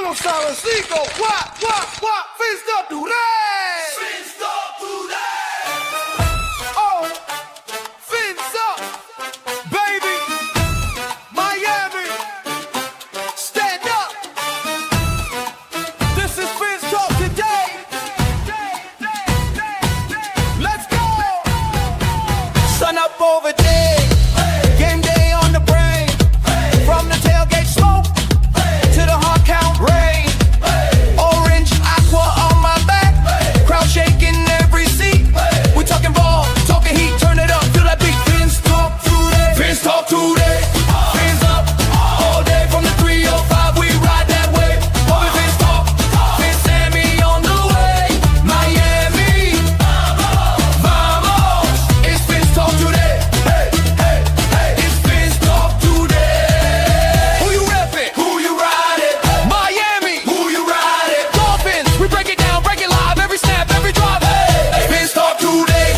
los sabecitos. What? Fist up today. Fist up today. Oh, fins up, baby. Miami, stand up. This is Fins Talk today. Let's go. Sun up over day. Game day on the brain. From the tailgate smoke to the hard count rain. Orange aqua on my back. Crowd shaking every seat. We talking ball, talking heat. Turn it up, feel that beat. Fins Talk today. Fins Talk today. Fins up all day from the 305. We ride that wave. Over Fins Talk. Fins Sammy on the way. Miami, vamos. It's Fins Talk today. Hey. It's Fins Talk today. Who you reppin'? Who you riding? Miami. Who you riding? Dolphins. We break it down, break it live. Every snap, every drive. Hey. Fins Talk today.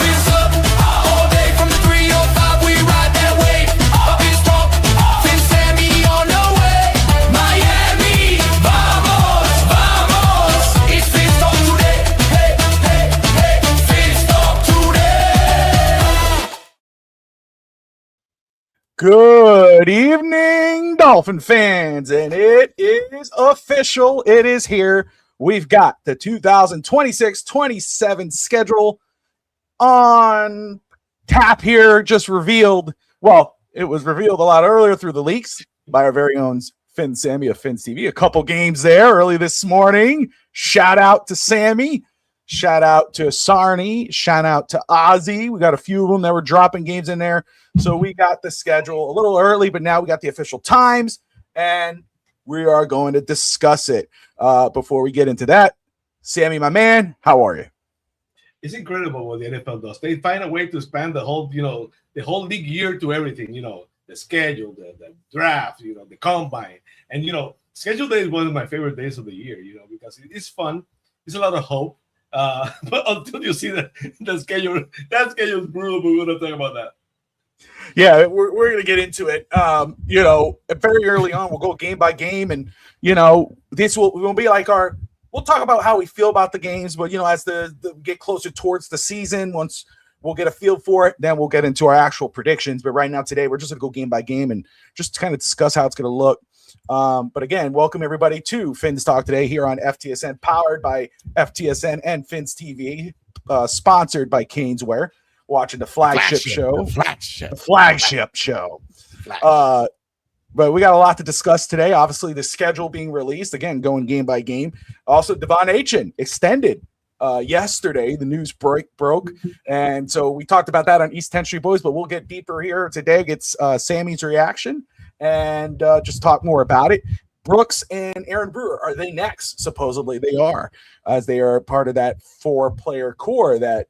Fins up all day from the 305. We ride that wave. Fins Talk. Fins Sammy on the way. Miami, vamos. It's Fins Talk today. Hey. Fins Talk today. Good evening, Dolphin fans, and it is official. It is here. We've got the 2026-27 schedule on tap here, just revealed. Well, it was revealed a lot earlier through the leaks by our very own Finn Sammy of Fins TV. A couple games there early this morning. Shout out to Sammy. Shout out to Sarni. Shout out to Ozzy. We got a few of them that were dropping games in there. So we got the schedule a little early, but now we got the official times, and we are going to discuss it. Before we get into that, Sammy, my man, how are you? It's incredible what the NFL does. They find a way to span the whole, the whole league year to everything, the schedule, the draft, the combine. And, schedule day is one of my favorite days of the year, because it's fun. It's a lot of hope. But until you see the schedule, that schedule is brutal, but we're going to talk about that. Yeah, we're going to get into it. Very early on, we'll go game by game, and this will be like we'll talk about how we feel about the games, but as the get closer towards the season, once we'll get a feel for it, then we'll get into our actual predictions. But right now, today, we're just going to go game by game and just kind of discuss how it's going to look. But again, welcome everybody to Fins Talk today here on FTSN, powered by FTSN and Fins TV, sponsored by Caneswear. Watching the flagship show. But we got a lot to discuss today. Obviously, the schedule being released, again, going game by game. Also, Devon Achane extended yesterday. The news broke. And so we talked about that on East 10th Street Boys, but we'll get deeper here today. Gets Sammy's reaction and just talk more about it. Brooks and Aaron Brewer, are they next? Supposedly they are, as they are part of that 4-player core that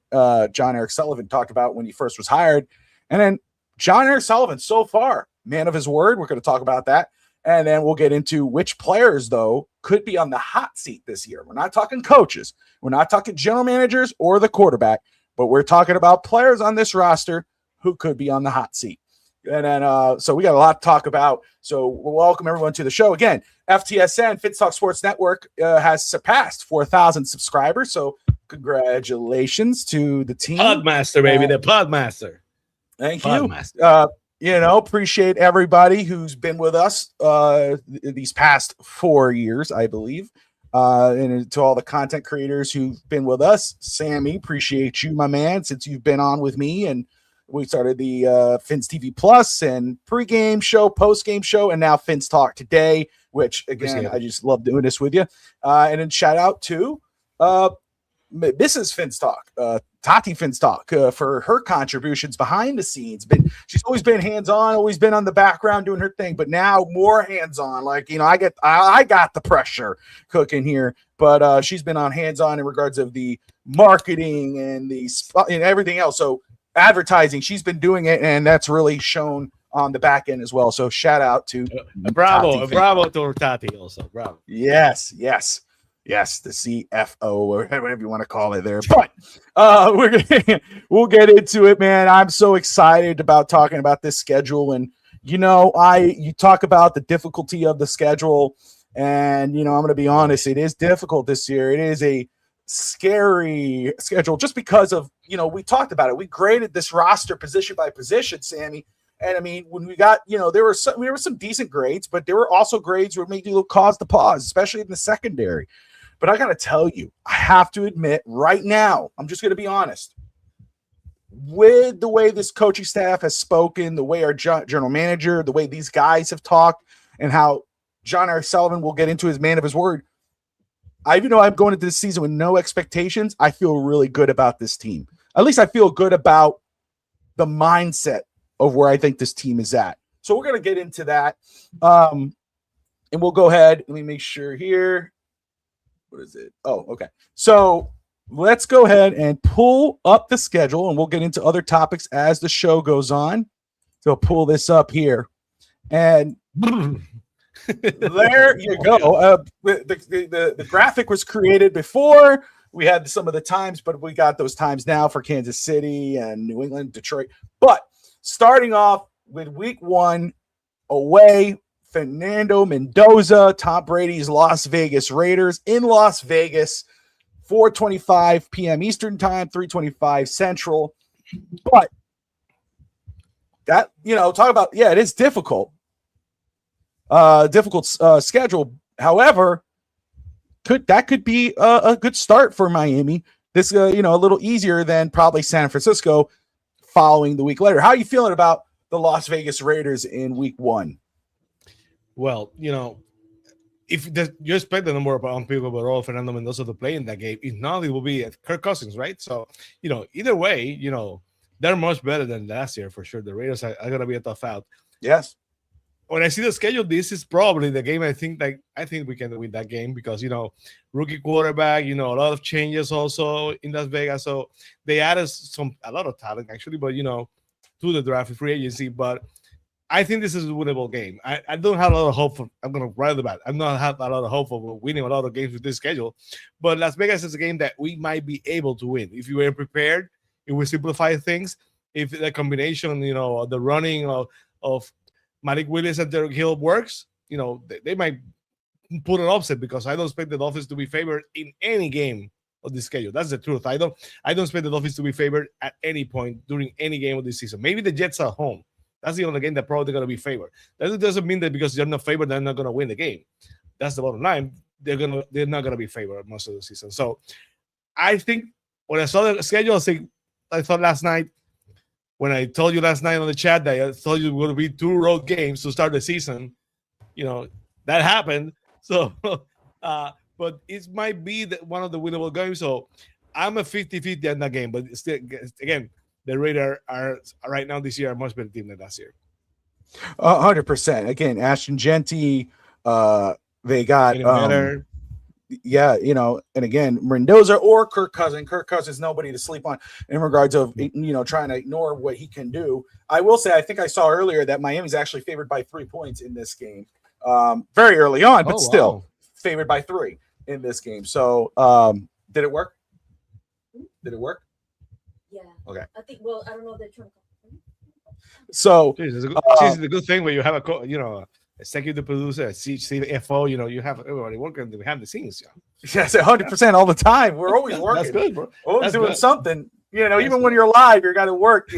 John Eric Sullivan talked about when he first was hired. And then John Eric Sullivan, so far, man of his word. We're going to talk about that. And then we'll get into which players, though, could be on the hot seat this year. We're not talking coaches. We're not talking general managers or the quarterback, but we're talking about players on this roster who could be on the hot seat. And then, so we got a lot to talk about. So we'll welcome everyone to the show. Again, FTSN, Fins Talk Sports Network, has surpassed 4,000 subscribers. So congratulations to the team. Podmaster, baby, the Podmaster. Thank you. Appreciate everybody who's been with us these past 4 years, I believe. And to all the content creators who've been with us, Sammy, appreciate you, my man, since you've been on with me. And we started the Fins TV Plus and pregame show, postgame show, and now Fins Talk today, which, again, I just love doing this with you. And then shout out to Mrs. Fins Talk, Tati Fins Talk, for her contributions behind the scenes. She's always been hands-on, always been on the background doing her thing, but now more hands-on. Like, I got the pressure cooking here, but she's been on hands-on in regards of the marketing and and everything else. So advertising, she's been doing it, and that's really shown on the back end as well. So shout out to bravo to Tati also. Bravo. Yes, the CFO or whatever you want to call it there. But we'll get into it, man. I'm so excited about talking about this schedule, and you talk about the difficulty of the schedule. And, I'm going to be honest, it is difficult this year. It is a scary schedule just because of, we talked about it. We graded this roster position by position, Sammy. And I mean, when we got, there were some decent grades, but there were also grades where made you cause to pause, especially in the secondary. But I got to tell you, I have to admit right now, I'm just going to be honest. With the way this coaching staff has spoken, the way our general manager, the way these guys have talked, and how John R. Sullivan will get into his man of his word, even though I'm going into this season with no expectations, I feel really good about this team. At least I feel good about the mindset of where I think this team is at. So we're going to get into that. And we'll go ahead. Let me make sure here. What is it? Oh, okay. So let's go ahead and pull up the schedule, and we'll get into other topics as the show goes on. So pull this up here. And there you go. The graphic was created before we had some of the times, but we got those times now for Kansas City and New England, Detroit. But starting off with week 1 away, Fernando Mendoza, Tom Brady's Las Vegas Raiders in Las Vegas, 4:25 p.m. Eastern time, 3:25 Central. But that, talk about, it is difficult. Difficult schedule. However, could be a good start for Miami. This, a little easier than probably San Francisco following the week later. How are you feeling about the Las Vegas Raiders in week 1? Well, if you expect the number of unpickable Fernando Mendoza to play in that game, if not, it will be Kirk Cousins, right? So, either way, they're much better than last year for sure. The Raiders are going to be a tough out. Yes. When I see the schedule, this is probably the game I think we can win that game because, rookie quarterback, a lot of changes also in Las Vegas. So they added a lot of talent actually, but, to the draft free agency. But I think this is a winnable game. I don't have a lot of hope for, I'm going to write about it. I'm not have a lot of hope for winning a lot of games with this schedule, but Las Vegas is a game that we might be able to win. If you were prepared, it will simplify things. If the combination, the running of Malik Willis and Derek Hill works, they might put an upset because I don't expect the Dolphins to be favored in any game of the schedule. That's the truth. I don't expect the Dolphins to be favored at any point during any game of this season. Maybe the Jets are home. That's the only game that probably going to be favored. That doesn't mean that because they're not favored, they're not going to win the game. That's the bottom line. They're not going to be favored most of the season. So I think when I saw the schedule, I thought last night, when I told you last night on the chat that I told you it would be 2 road games to start the season, that happened. So, but it might be one of the winnable games. So I'm a 50-50 in that game. But still, again, the Raiders are right now this year a much better team than last year. 100%. Again, Ashton Genty, they got better. Yeah, and again, Mendoza or Kirk Cousins. Kirk Cousins, nobody to sleep on in regards of, trying to ignore what he can do. I will say, I think I saw earlier that Miami's actually favored by 3 points in this game. Very early on, but still favored by 3 in this game. So, did it work? Did it work? Yeah. Okay. I think, I don't know if they're trying to. So, this is the good thing when you have executive producer, CFO, you have everybody working behind the scenes. Yes, 100% all the time. We're always working. That's good, bro. Always doing something. Even when you're live, you got to work.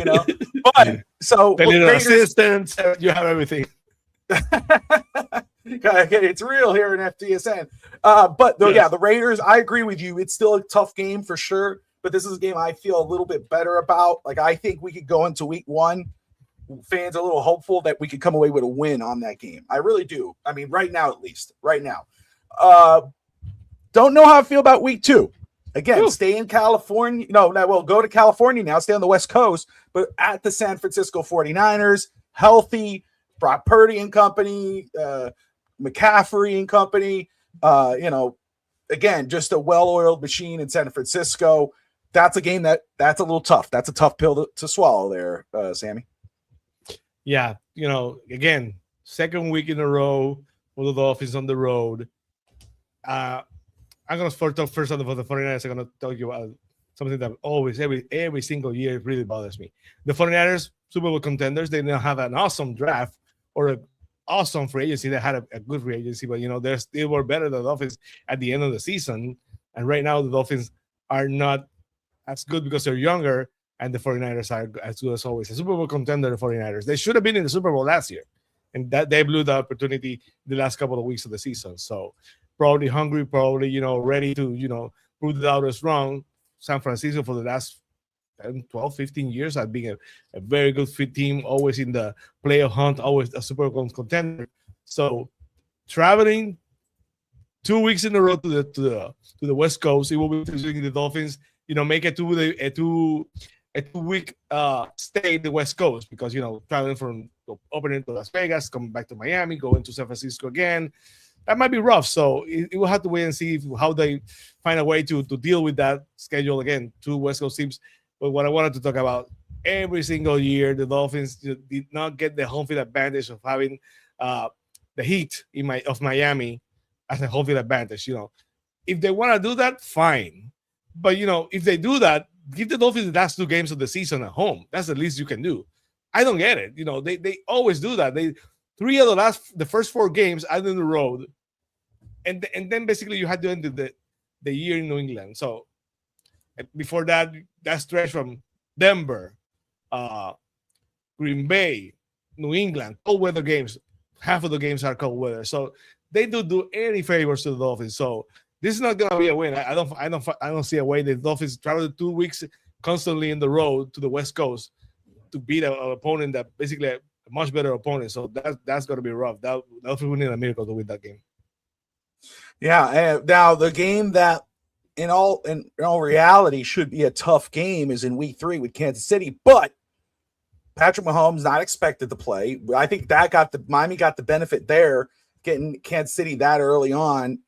But so assistants, you have everything. It's real here in FTSN. But though, the Raiders. I agree with you. It's still a tough game for sure. But this is a game I feel a little bit better about. Like I think we could go into week 1. Fans a little hopeful that we could come away with a win on that game. I really do. I mean, right now, at least right now. Don't know how I feel about week 2. Again, stay in California. Go to California now, stay on the West Coast, but at the San Francisco 49ers, healthy, Brock Purdy and company, McCaffrey and company, again, just a well-oiled machine in San Francisco. That's a game that's a little tough. That's a tough pill to swallow there, Sammy. Yeah, again, second week in a row with the Dolphins on the road. I'm going to talk first on the 49ers. I'm going to talk you about something that always, every single year, really bothers me. The 49ers, Super Bowl contenders, they now have an awesome draft or an awesome free agency. They had a good free agency, but they were better than the Dolphins at the end of the season. And right now the Dolphins are not as good because they're younger, and the 49ers are as good as always. A Super Bowl contender, the 49ers. They should have been in the Super Bowl last year, and that they blew the opportunity the last couple of weeks of the season. So probably hungry, probably, ready to, prove the doubters wrong. San Francisco for the last 10, 12, 15 years have been a very good fit team, always in the playoff hunt, always a Super Bowl contender. So traveling 2 weeks in a row to the West Coast, it will be interesting. The Dolphins, make it to a 2-week stay in the West Coast, because traveling from opening to Las Vegas, coming back to Miami, going to San Francisco again, that might be rough. So it will have to wait and see how they find a way to deal with that schedule again. 2 West Coast teams. But what I wanted to talk about, every single year the Dolphins did not get the home field advantage of having the heat of Miami as a home field advantage. If they want to do that, fine. But if they do that, give the Dolphins the last 2 games of the season at home. That's the least you can do. I don't get it. They always do that. 3 of the first 4 games out on the road, and then basically you had to end the year in New England. So before that stretch from Denver, Green Bay, New England, cold weather games. Half of the games are cold weather, so they don't do any favors to the Dolphins. So this is not going to be a win. I don't see a way. The Dolphins travel 2 weeks constantly in the road to the West Coast to beat an opponent that basically a much better opponent. So that's going to be rough. Dolphins will need a miracle to win that game. Yeah. Now the game that in all reality should be a tough game is in week 3 with Kansas City, but Patrick Mahomes not expected to play. I think that Miami got the benefit there, getting Kansas City that early on.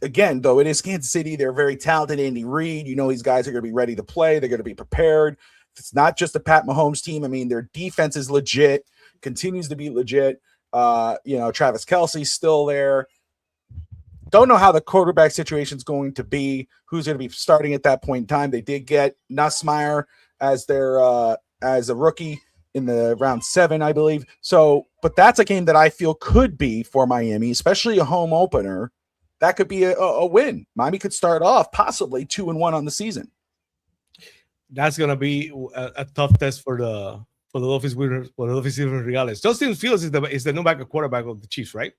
Again, though, it is Kansas City. They're very talented. Andy Reid, these guys are going to be ready to play. They're going to be prepared. It's not just a Pat Mahomes team. I mean, their defense is legit, continues to be legit. Travis Kelce's still there. Don't know how the quarterback situation is going to be, who's going to be starting at that point in time. They did get Nussmeier as a rookie in the round 7, I believe. So, but that's a game that I feel could be for Miami, especially a home opener. That could be a win. Miami could start off possibly 2-1 on the season. That's gonna be a tough test for the Dolphins winners, for the Dolphins Reales. Justin Fields is the new backup quarterback of the Chiefs, right?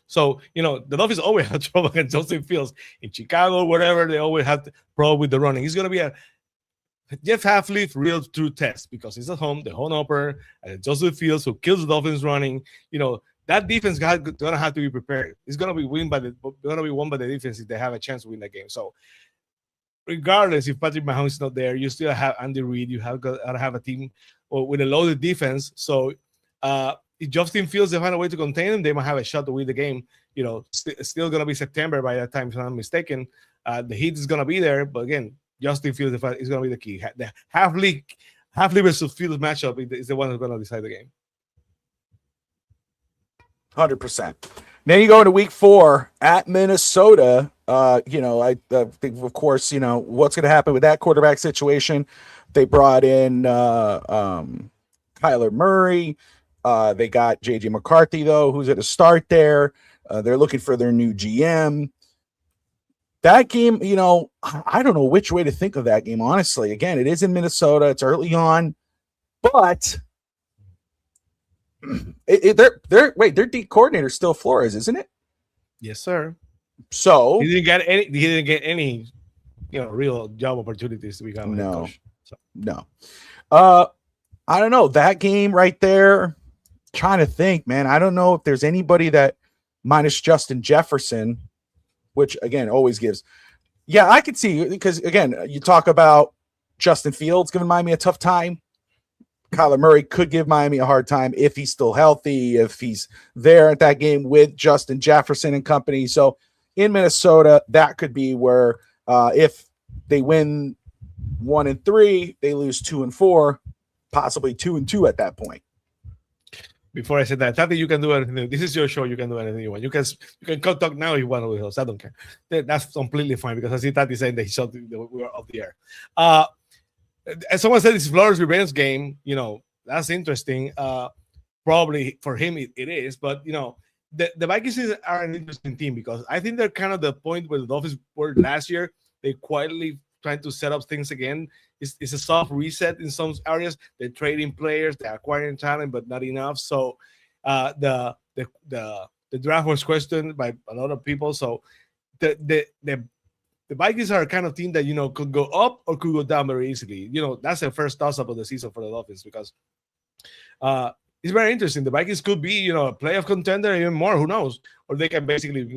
So the Dolphins always have trouble against Justin Fields in Chicago, whatever. They always have problem with the running. He's gonna be a Jeff Halfleaf real true test, because he's at home, the home opener, and Justin Fields, who kills the Dolphins running. That defense gonna have to be prepared. It's gonna be won by the defense if they have a chance to win that game. So, regardless if Patrick Mahomes is not there, you still have Andy Reid. You gotta have a team with a loaded defense. So, if Justin Fields they find a way to contain them, they might have a shot to win the game. It's still gonna be September by that time, if I'm not mistaken. The heat is gonna be there, but again, Justin Fields is gonna be the key. The half-league versus Fields matchup is the one who's gonna decide the game. 100%. Then you go into week 4 at Minnesota. I think, of course, what's going to happen with that quarterback situation. They brought in Kyler Murray. They got J.J. McCarthy, though, who's at a start there. They're looking for their new GM. That game, I don't know which way to think of that game, honestly. Again, it is in Minnesota. It's early on. But their D coordinator is still Flores, isn't it? Yes, sir. So he didn't get any real job opportunities to become a head coach. So. No. I don't know. That game right there, trying to think, man. I don't know if there's anybody that, minus Justin Jefferson, which again always gives. Yeah, I could see, because again, you talk about Justin Fields giving Miami a tough time. Kyler Murray could give Miami a hard time if he's still healthy, if he's there at that game with Justin Jefferson and company. So in Minnesota, that could be where if they win 1-3, they lose 2-4, possibly 2-2 at that point. Before I said that, Tati, you can do anything. This is your show. You can do anything you want. You can talk now if you want with us. I don't care. That's completely fine, because I see Tati saying that he shot we were off the air. As someone said, it's Flores Ravens game. That's interesting. probably for him it is. But the Vikings are an interesting team because I think they're kind of the point where the Dolphins were last year. They quietly trying to set up things again. It's a soft reset in some areas. They're trading players, they're acquiring talent, but not enough. So the draft was questioned by a lot of people. So the Vikings are a kind of team that could go up or could go down very easily. That's the first toss-up of the season for the Dolphins because it's very interesting. The Vikings could be a playoff contender, even more. Who knows? Or they can basically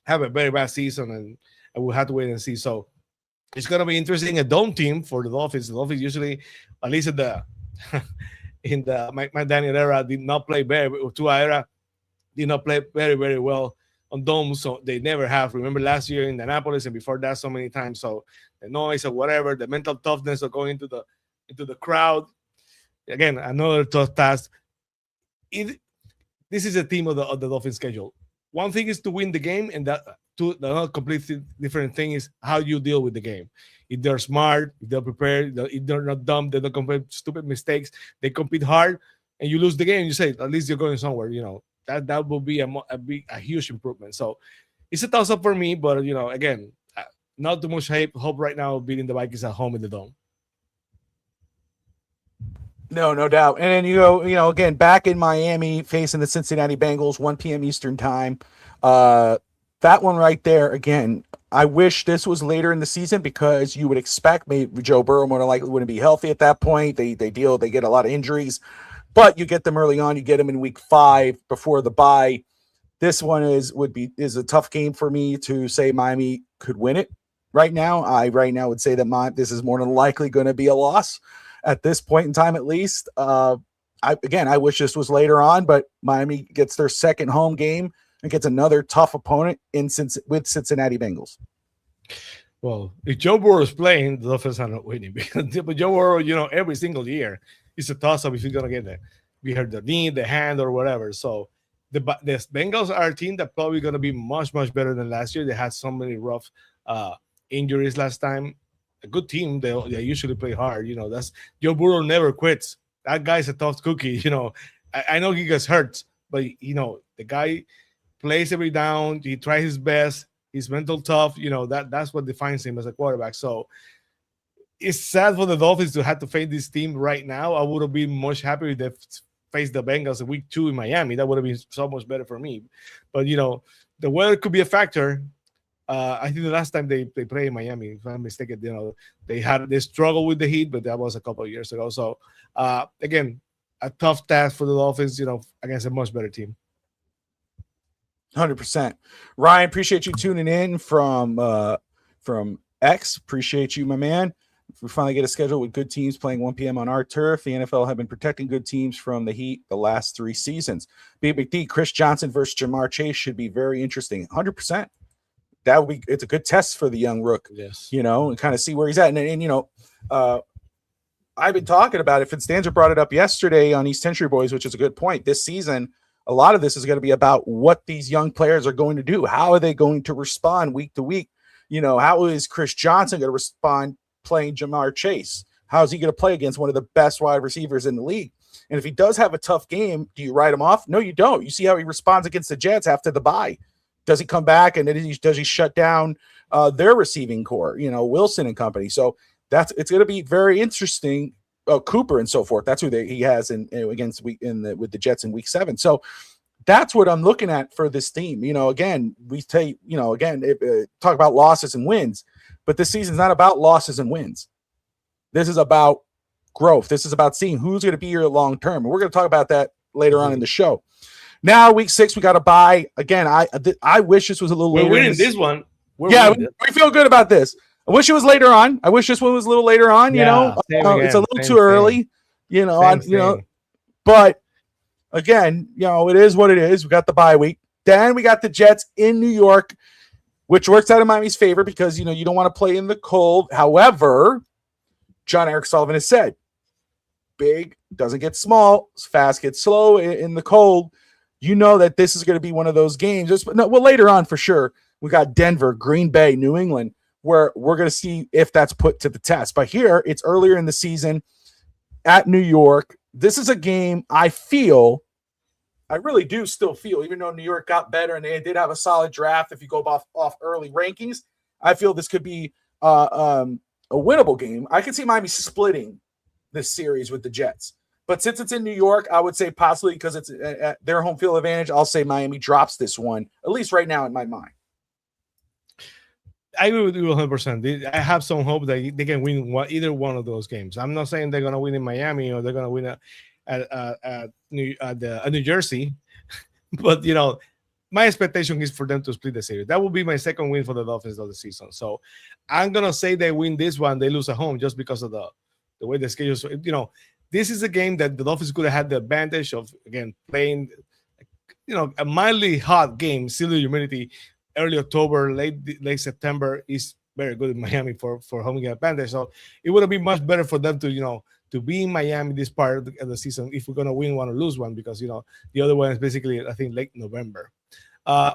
have a very bad season, and we'll have to wait and see. So it's gonna be interesting. A dome team for the Dolphins. The Dolphins usually, at least in the Mike Daniel era, did not play Tua era did not play very, very well on domes, so they never have. Remember last year in Indianapolis and before that so many times. So the noise or whatever, the mental toughness of going into the crowd. Again, another tough task. This is a team of the Dolphins schedule. One thing is to win the game, and another completely different thing is how you deal with the game. If they're smart, if they're prepared, if they're not dumb, they don't commit stupid mistakes, they compete hard, and you lose the game, you say, at least you're going somewhere. That will be a huge improvement. So it's a toss-up for me, but again, not too much hope right now of beating the Vikings at home in the Dome. No doubt. And then again, back in Miami facing the Cincinnati Bengals, 1 p.m. Eastern time. That one right there, again, I wish this was later in the season because you would expect maybe Joe Burrow more than likely wouldn't be healthy at that point. They get a lot of injuries. But you get them early on. You get them in week 5 before the bye. This one is a tough game for me to say Miami could win it right now. I right now would say that this is more than likely going to be a loss at this point in time, at least. I wish this was later on, but Miami gets their second home game and gets another tough opponent with Cincinnati Bengals. Well, if Joe Burrow is playing, the Dolphins are not winning but Joe Burrow, every single year. It's a toss-up if he's going to get it. We heard the knee, the hand, or whatever. So the Bengals are a team that probably going to be much, much better than last year. They had so many rough injuries last time. A good team. They usually play hard. That's Joe Burrow never quits. That guy's a tough cookie. I know he gets hurt, but the guy plays every down. He tries his best. He's mental tough. That's what defines him as a quarterback. So it's sad for the Dolphins to have to face this team right now. I would have been much happier if they faced the Bengals in week 2 in Miami. That would have been so much better for me. But, the weather could be a factor. I think the last time they played in Miami, if I'm mistaken, they struggled with the heat, but that was a couple of years ago. So, again, a tough task for the Dolphins, against a much better team. 100%. Ryan, appreciate you tuning in from X. Appreciate you, my man. We finally get a schedule with good teams playing 1 p.m. on our turf. The NFL have been protecting good teams from the heat the last 3 seasons. Big D, Chris Johnson versus Jamar Chase should be very interesting. 100%. It's a good test for the young rook. Yes. And kind of see where he's at. And I've been talking about it. Fitzdanzer brought it up yesterday on East Century Boys, which is a good point. This season, a lot of this is going to be about what these young players are going to do. How are they going to respond week to week? How is Chris Johnson going to respond playing Jamar Chase? How is he going to play against one of the best wide receivers in the league? And if he does have a tough game, do you write him off? No, you don't. You see how he responds against the Jets after the bye. Does he come back and does he shut down their receiving core, Wilson and company? So it's going to be very interesting. Cooper and so forth. That's who he has with the Jets in week 7. So that's what I'm looking at for this team. Again, we talk about losses and wins, but this season's not about losses and wins. This is about growth. This is about seeing who's going to be here long term. And we're going to talk about that later on in the show. Now, week 6, we got to buy. Again, I wish this was a little later. We're winning this one. We feel good about this. I wish it was later on. I wish this one was a little later on. It's a little too early. But again, it is what it is. We got the bye week. Then we got the Jets in New York, which works out in Miami's favor because you don't want to play in the cold. However, John Eric Sullivan has said, big doesn't get small, fast gets slow in the cold. That this is going to be one of those games. Later on for sure. We got Denver, Green Bay, New England, where we're going to see if that's put to the test. But here, it's earlier in the season. at New York. This is a game I really do still feel, even though New York got better and they did have a solid draft, if you go off early rankings, I feel this could be a winnable game. I could see Miami splitting this series with the Jets. But since it's in New York, I would say possibly because it's at their home field advantage, I'll say Miami drops this one, at least right now in my mind. I agree with you 100%. I have some hope that they can win either one of those games. I'm not saying they're going to win in Miami or they're going to win at New Jersey, but my expectation is for them to split the series. That will be my second win for the Dolphins of the season. So I'm going to say they win this one, they lose at home just because of the way the schedule is. This is a game that the Dolphins could have had the advantage of, again, playing, a mildly hot game, still the humidity. Early October, late September is very good in Miami for home game advantage. So it would have been much better for them to be in Miami this part of the season if we're gonna win one or lose one, because the other one is basically, I think, late November.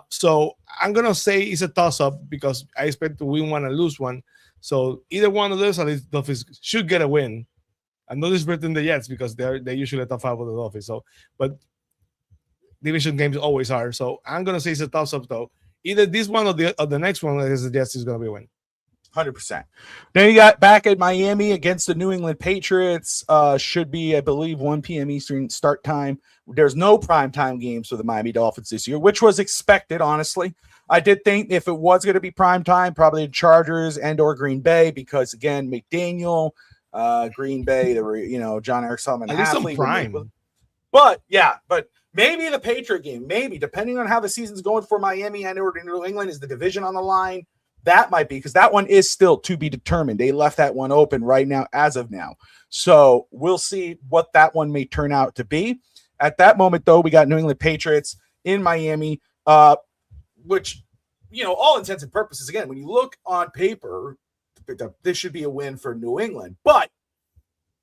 So I'm gonna say it's a toss-up because I expect to win one and lose one. So either one of those, at least Dolphins should get a win. I'm not disrespecting the Jets because they're usually a top 5 of the Dolphins. So, but division games always are. So I'm gonna say it's a toss-up though. Either this one or the next one against the Jets is going to be a win. 100%. Then you got back at Miami against the New England Patriots. Should be, I believe, 1 p.m. Eastern start time. There's no primetime games for the Miami Dolphins this year, which was expected, honestly. I did think if it was going to be primetime, probably the Chargers and or Green Bay, because, again, McDaniel, Green Bay, there were, John Eric Solomon. At least some prime. But maybe the Patriot game, maybe, depending on how the season's going for Miami and or New England, is the division on the line. That might be, because that one is still to be determined. They left that one open right now, as of now. So we'll see what that one may turn out to be. At that moment, though, we got New England Patriots in Miami, which, all intents and purposes, again, when you look on paper, this should be a win for New England. But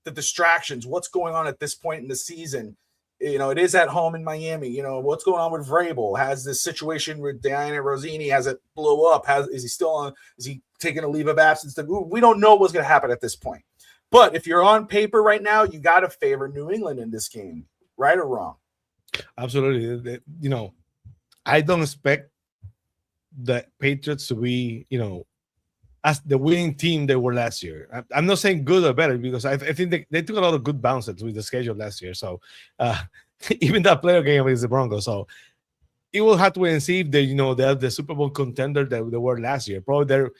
the distractions, what's going on at this point in the season, it is at home in Miami. What's going on with Vrabel? Has this situation with Diana Rosini, has it blew up? Is he still on? Is he taking a leave of absence? We don't know what's going to happen at this point. But if you're on paper right now, you got to favor New England in this game, right or wrong? Absolutely. I don't expect the Patriots to be, as the winning team they were last year. I'm not saying good or better, because I think they took a lot of good bounces with the schedule last year. So even that player game against the Broncos. So it will have to wait and see if they're the Super Bowl contender that they were last year. Probably they're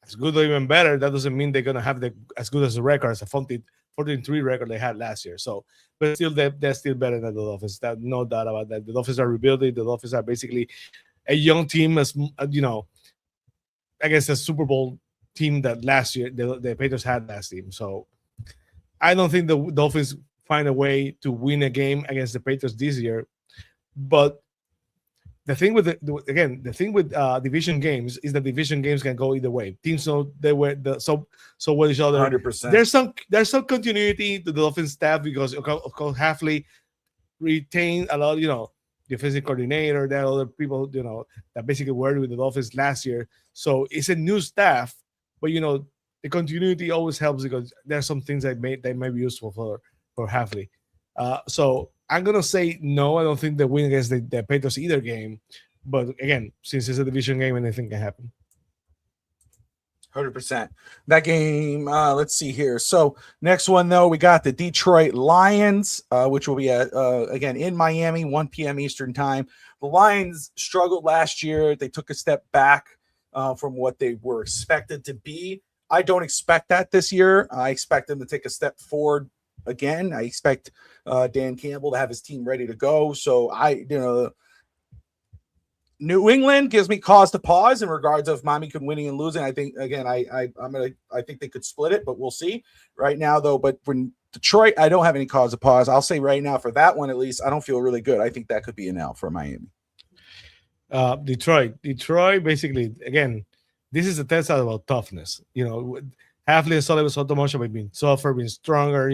as good or even better. That doesn't mean they're going to have as good as a record as a 14-3 record they had last year. So, but still, they're still better than the Dolphins. No doubt about that. The Dolphins are rebuilding. The Dolphins are basically a young team, as against a Super Bowl team that last year the Patriots had last team. So I don't think the Dolphins find a way to win a game against the Patriots this year. But the thing with division games is that division games can go either way. Teams know they were so with each other. 100%. There's some continuity to the Dolphins staff because of course Hafley retained a lot, the offensive coordinator, there are other people, that basically worked with the Dolphins last year. So it's a new staff, but the continuity always helps because there's some things that may be useful for Hafley. So I'm gonna say no. I don't think they win against the Patriots either game. But again, since it's a division game, anything can happen. 100%. That game, let's see here. So next one, though, we got the Detroit Lions, which will be, again, in Miami, 1 p.m. Eastern time. The Lions struggled last year. They took a step back from what they were expected to be. I don't expect that this year. I expect them to take a step forward again. I expect Dan Campbell to have his team ready to go. So New England gives me cause to pause in regards of Miami could winning and losing. I think, again, I think they could split it, but we'll see right now, though. But when Detroit, I don't have any cause to pause. I'll say right now for that one, at least, I don't feel really good. I think that could be an L for Miami. Detroit, basically, again, this is a test about toughness. Hafley and Sullivan Sotomayor have been tougher, been stronger.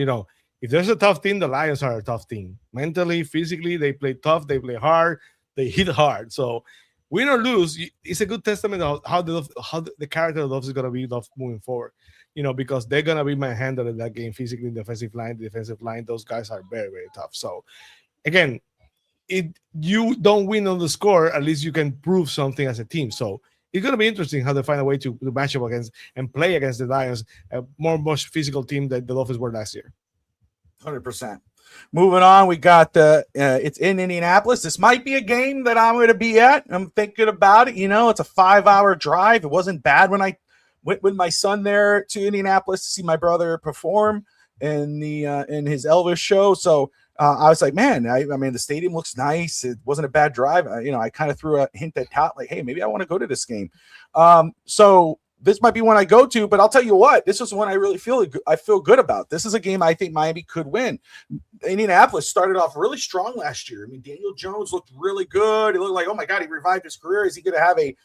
If there's a tough team, the Lions are a tough team. Mentally, physically, they play tough, they play hard. They hit hard. So win or lose, it's a good testament of how the character of the Dolphins is going to be moving forward. because they're gonna be manhandled in that game physically. The offensive line, the defensive line, those guys are very, very tough. So again, you don't win on the score, at least you can prove something as a team. So it's gonna be interesting how they find a way to match up against and play against the Lions, a much physical team that the Dolphins were last year. 100%. Moving on, we got it's in Indianapolis. This might be a game that I'm going to be at. I'm thinking about it. It's a 5-hour drive. It wasn't bad when I went with my son there to Indianapolis to see my brother perform in his Elvis show. So I was like, man, I mean, the stadium looks nice. It wasn't a bad drive. I kind of threw a hint at Tot, like, hey, maybe I want to go to this game. So this might be one I go to, but I'll tell you what, this is one I really feel good about. This is a game I think Miami could win. Indianapolis started off really strong last year. I mean, Daniel Jones looked really good. It looked like, oh my God, he revived his career. Is he going to have the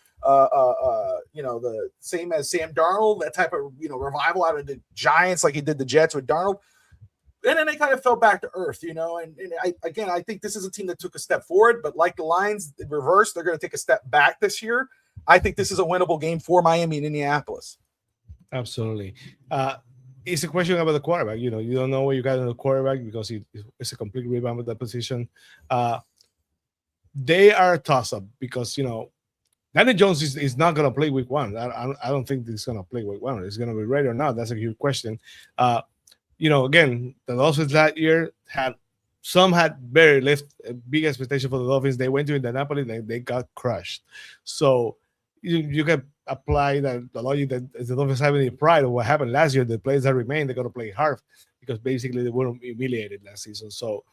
same as Sam Darnold, that type of, revival out of the Giants like he did the Jets with Darnold? And then they kind of fell back to earth, and I think this is a team that took a step forward, but like the Lions in reverse, they're going to take a step back this year. I think this is a winnable game for Miami and Indianapolis. Absolutely. It's a question about the quarterback. You don't know what you got in the quarterback because it's a complete revamp of that position. They are a toss-up because, Daniel Jones is not going to play week one. I don't think he's going to play week one. Is going to be ready or not? That's a huge question. Again, the Dolphins that year had very big expectation for the Dolphins. They went to Indianapolis and they got crushed. So you can apply the logic that the Dolphins have any pride of what happened last year. The players that remain, they're going to play hard because basically they were humiliated last season. So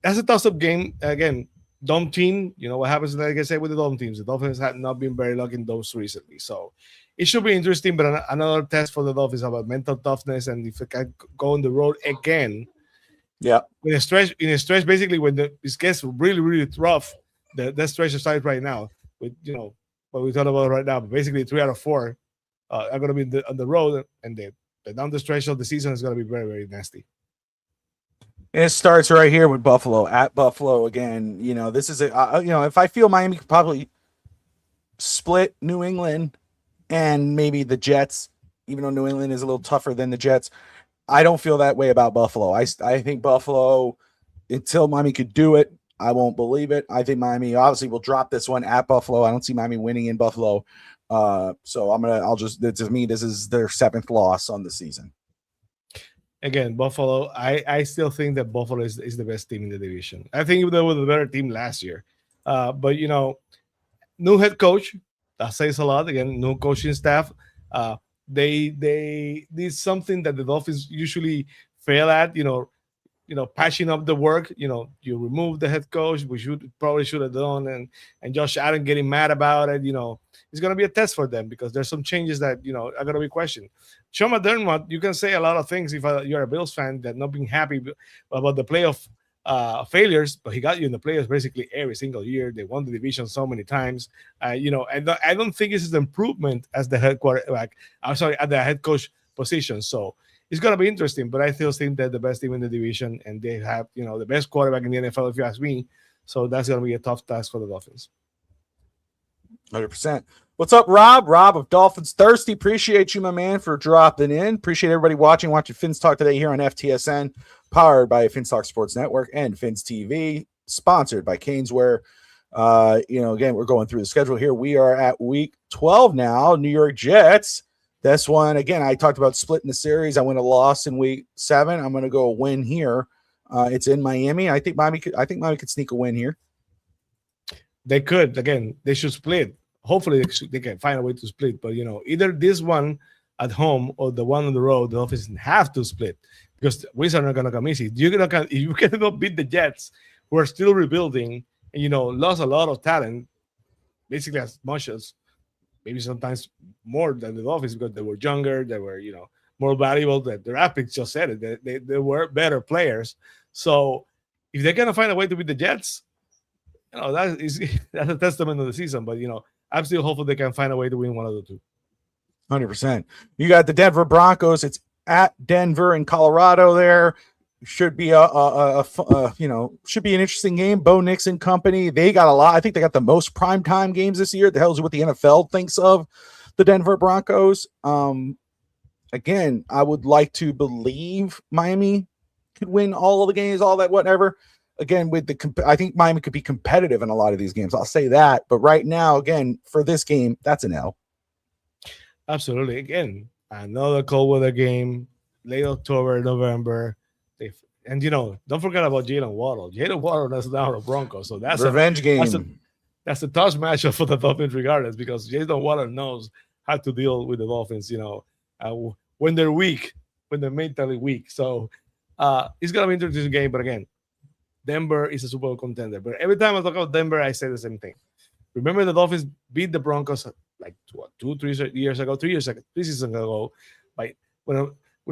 that's a toss-up game. Again, Dome team, what happens, like I said, with the Dome teams. The Dolphins have not been very lucky in those recently. So it should be interesting, but another test for the Dolphins about mental toughness and if they can go on the road again. Yeah. In a stretch, basically, when this gets really, really rough, that stretch starts right now with, what we talk about right now. But basically, 3 out of 4 are going to be on the road, and the down the stretch of the season is going to be very, very nasty. And it starts right here with Buffalo, at Buffalo again. This is if I feel Miami could probably split New England and maybe the Jets, even though New England is a little tougher than the Jets, I don't feel that way about Buffalo. I think Buffalo, until Miami could do it, I won't believe it. I think Miami obviously will drop this one at Buffalo. I don't see Miami winning in Buffalo. To me, this is their 7th loss on the season. Again, Buffalo, I still think that Buffalo is the best team in the division. I think they were the better team last year. But, new head coach, that says a lot. Again, new coaching staff. They did something that the Dolphins usually fail at, patching up the work. You remove the head coach, which probably should have done, and Josh Allen getting mad about it. It's going to be a test for them because there's some changes that, are going to be questioned. Sean McDermott, you can say a lot of things if you're a Bills fan that not being happy about the playoff failures, but he got you in the playoffs basically every single year. They won the division so many times. I don't think this is an improvement as the head quarterback. I'm sorry, at the head coach position. So it's going to be interesting, but I still think that the best team in the division, and they have, the best quarterback in the NFL, if you ask me. So that's going to be a tough task for the Dolphins. 100%. What's up, Rob? Rob of Dolphins Thirsty. Appreciate you, my man, for dropping in. Appreciate everybody watching Fins Talk today here on FTSN, powered by Fins Talk Sports Network and Fins TV, sponsored by Caneswear. Again, we're going through the schedule here. We are at week 12 now. New York Jets. This one, again, I talked about splitting the series. I went a loss in week 7. I'm going to go a win here. It's in Miami. I think Miami could sneak a win here. They could. Again, they should split. Hopefully they can find a way to split. But, either this one at home or the one on the road, the Dolphins have to split because wins are not going to come easy. If you cannot beat the Jets, who are still rebuilding and, lost a lot of talent, basically as much as maybe sometimes more than the Dolphins because they were younger, they were, more valuable. Their draft picks just said it. They were better players. So if they're going to find a way to beat the Jets, that's a testament of the season. But, I'm still hopeful they can find a way to win one of the two. 100%. You got the Denver Broncos. It's at Denver in Colorado there. Should be should be an interesting game. Bo Nix and company. They got a lot. I think they got the most primetime games this year. The hell is what the NFL thinks of the Denver Broncos. again, I would like to believe Miami could win all of the games, all that, whatever. Again, I think Miami could be competitive in a lot of these games. I'll say that. But right now, again, for this game, that's an L. Absolutely. Again, another cold weather game, late October, November. And don't forget about Jalen Waddle. Jalen Waddle is now a Bronco, so that's Revenge game. That's a tough matchup for the Dolphins, regardless, because Jalen Waddle knows how to deal with the Dolphins. When they're weak, when they're mentally weak. So it's gonna be an interesting game. But again, Denver is a Super Bowl contender. But every time I talk about Denver, I say the same thing. Remember, the Dolphins beat the Broncos like 3 seasons ago, when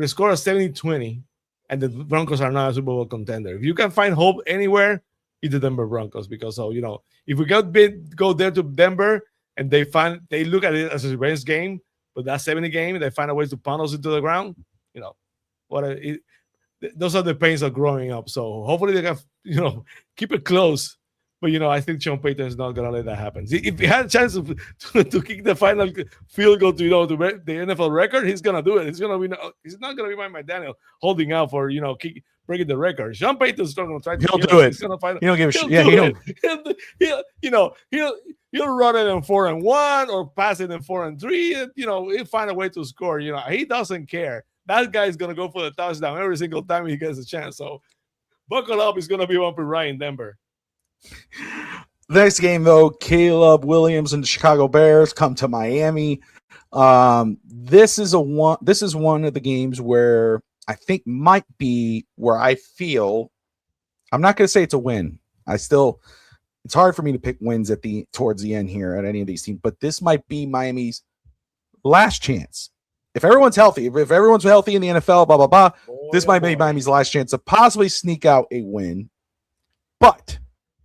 a score of 70-20, and the Broncos are not a Super Bowl contender. If you can find hope anywhere, it's the Denver Broncos, because if we go there to Denver and they look at it as a revenge game, but that 70 game, they find a way to pound us into the ground. Those are the pains of growing up. So hopefully they can keep it close. But I think Sean Payton is not gonna let that happen. If he had a chance to kick the final field goal to the NFL record, he's gonna do it. He's not gonna be Mike McDaniel holding out for breaking the record. Sean Payton's not gonna try to. He'll do it. He's gonna find. He don't give a shit. Yeah, he'll run it in 4-1 or pass it in 4-3. He'll find a way to score. He doesn't care. That guy is gonna go for the touchdown every single time he gets a chance. So buckle up. He's gonna be bumping right in Denver. Next game, though, Caleb Williams and the Chicago Bears come to Miami. This is one of the games where I think might be where I feel I'm not going to say it's a win. It's hard for me to pick wins towards the end here at any of these teams, but this might be Miami's last chance. If everyone's healthy, in the NFL, blah blah blah, this might be Miami's last chance to possibly sneak out a win, but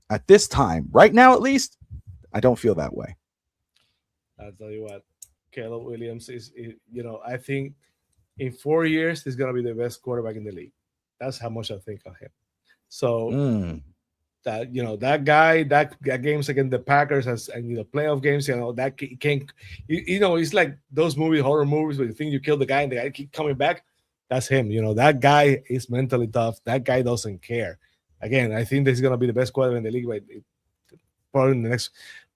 at this time, right now at least, I don't feel that way. I'll tell you what, Caleb Williams is I think in 4 years he's gonna be the best quarterback in the league. That's how much I think of him. So that guy, that games against the Packers and playoff games, that he can't. It's like those horror movies where you think you kill the guy and the guy keep coming back. That's him. That guy is mentally tough. That guy doesn't care. Again, I think this is going to be the best quarterback in the league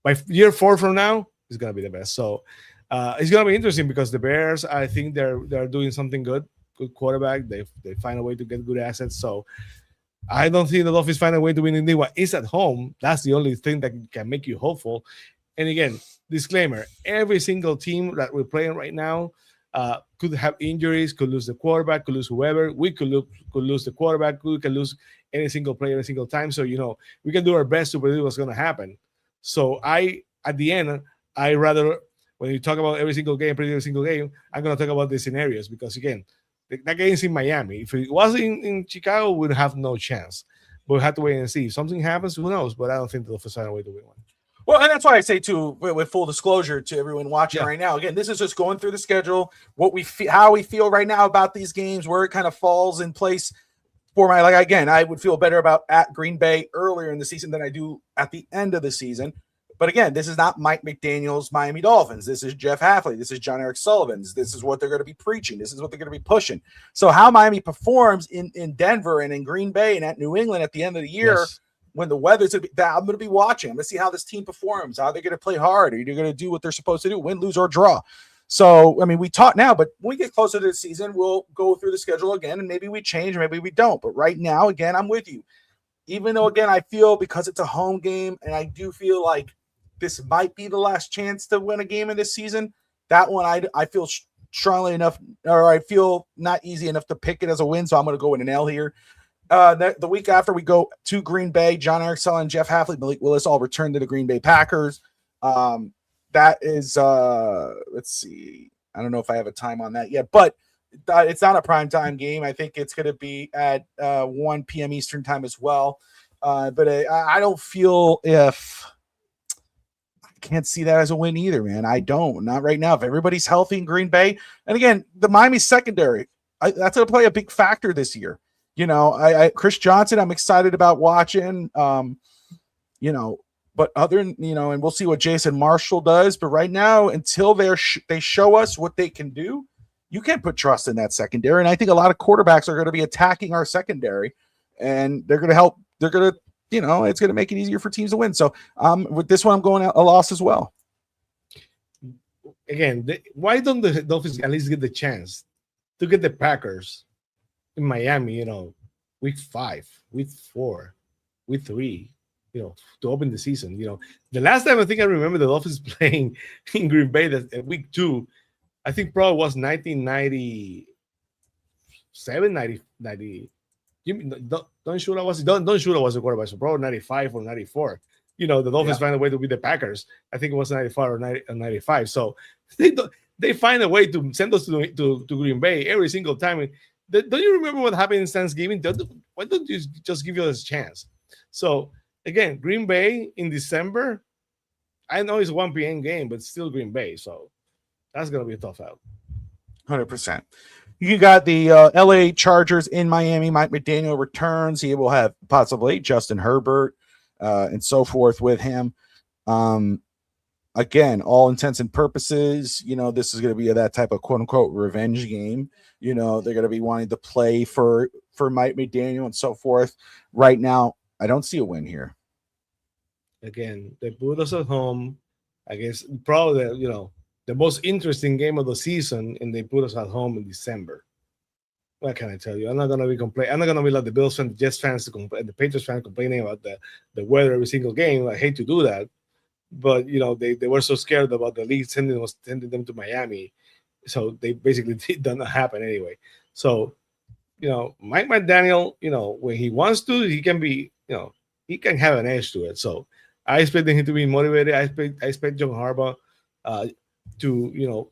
by year 4 from now. He's going to be the best. So it's going to be interesting because the Bears, I think they're doing something good quarterback. They find a way to get good assets. So I don't think the Dolphins find a way to win in the league. It's at home. That's the only thing that can make you hopeful. And again, disclaimer: every single team that we're playing right now could have injuries, could lose the quarterback, could lose whoever. We could lose the quarterback. We can lose any single player every single time. So, we can do our best to predict what's going to happen. So at the end, I rather, when you talk about every single game, predict every single game, I'm going to talk about the scenarios because, again, that game is in Miami. If it was in Chicago, we'd have no chance. But we have to wait and see. If something happens, who knows? But I don't think they'll find a way to win one. Well, and that's why I say, too, with full disclosure to everyone watching right now, again, this is just going through the schedule, how we feel right now about these games, where it kind of falls in place for again, I would feel better about at Green Bay earlier in the season than I do at the end of the season. But again, this is not Mike McDaniel's Miami Dolphins. This is Jeff Hafley. This is John Eric Sullivan's. This is what they're going to be preaching. This is what they're going to be pushing. So how Miami performs in Denver and in Green Bay and at New England at the end of the year, when the weather's going to be, I'm going to be watching. I'm going to see how this team performs, how they're going to play hard. Are they going to do what they're supposed to do, win, lose, or draw? So, I mean, we talk now, but when we get closer to the season, we'll go through the schedule again, and maybe we change, maybe we don't. But right now, again, I'm with you. Even though, again, I feel because it's a home game, and I do feel like this might be the last chance to win a game in this season, that one I feel strongly enough, or I feel not easy enough to pick it as a win, so I'm going to go with an L here. The week after, we go to Green Bay. John Eric Sullivan, Jeff Hafley, Malik Willis all return to the Green Bay Packers. That is, let's see. I don't know if I have a time on that yet, but it's not a primetime game. I think it's going to be at 1 p.m. Eastern time as well. But I don't feel I can't see that as a win either, man. I don't. Not right now. If everybody's healthy in Green Bay, and again, the Miami secondary, that's going to play a big factor this year. Chris Johnson, I'm excited about watching. But other than, and we'll see what Jason Marshall does. But right now, until they show us what they can do, you can't put trust in that secondary. And I think a lot of quarterbacks are going to be attacking our secondary, and they're going to help. They're going to, it's going to make it easier for teams to win. So with this one, I'm going a loss as well. Again, why don't the Dolphins at least get the chance to get the Packers in Miami, week 5, week 4, week 3, to open the season? The last time I think I remember the Dolphins playing in Green Bay that week 2, I think probably was 1997, 90. Don't shoot. Was the quarterback, so probably 95 or 94. The Dolphins find a way to beat the Packers. I think it was 95 or 95. So they find a way to send us to Green Bay every single time. Don't you remember what happened in Thanksgiving? Why don't you just give us a chance? So again, Green Bay in December. I know it's a 1 p.m. game, but it's still Green Bay. So that's going to be a tough out. 100%. You got the LA Chargers in Miami. Mike McDaniel returns. He will have possibly Justin Herbert and so forth with him. Again, all intents and purposes, this is going to be that type of quote unquote revenge game. They're going to be wanting to play for Mike McDaniel and so forth. Right now, I don't see a win here. Again, they put us at home. I guess probably the most interesting game of the season, and they put us at home in December. What can I tell you? I'm not going to be complaining. I'm not going to be like the Bills fans, the Jets fans, the Patriots fans complaining about the weather every single game. I hate to do that, but they were so scared about the league sending them to Miami, so they basically did not happen anyway. So, Mike McDaniel, when he wants to, he can be, he can have an edge to it. So I expect him to be motivated. I expect John Harbaugh to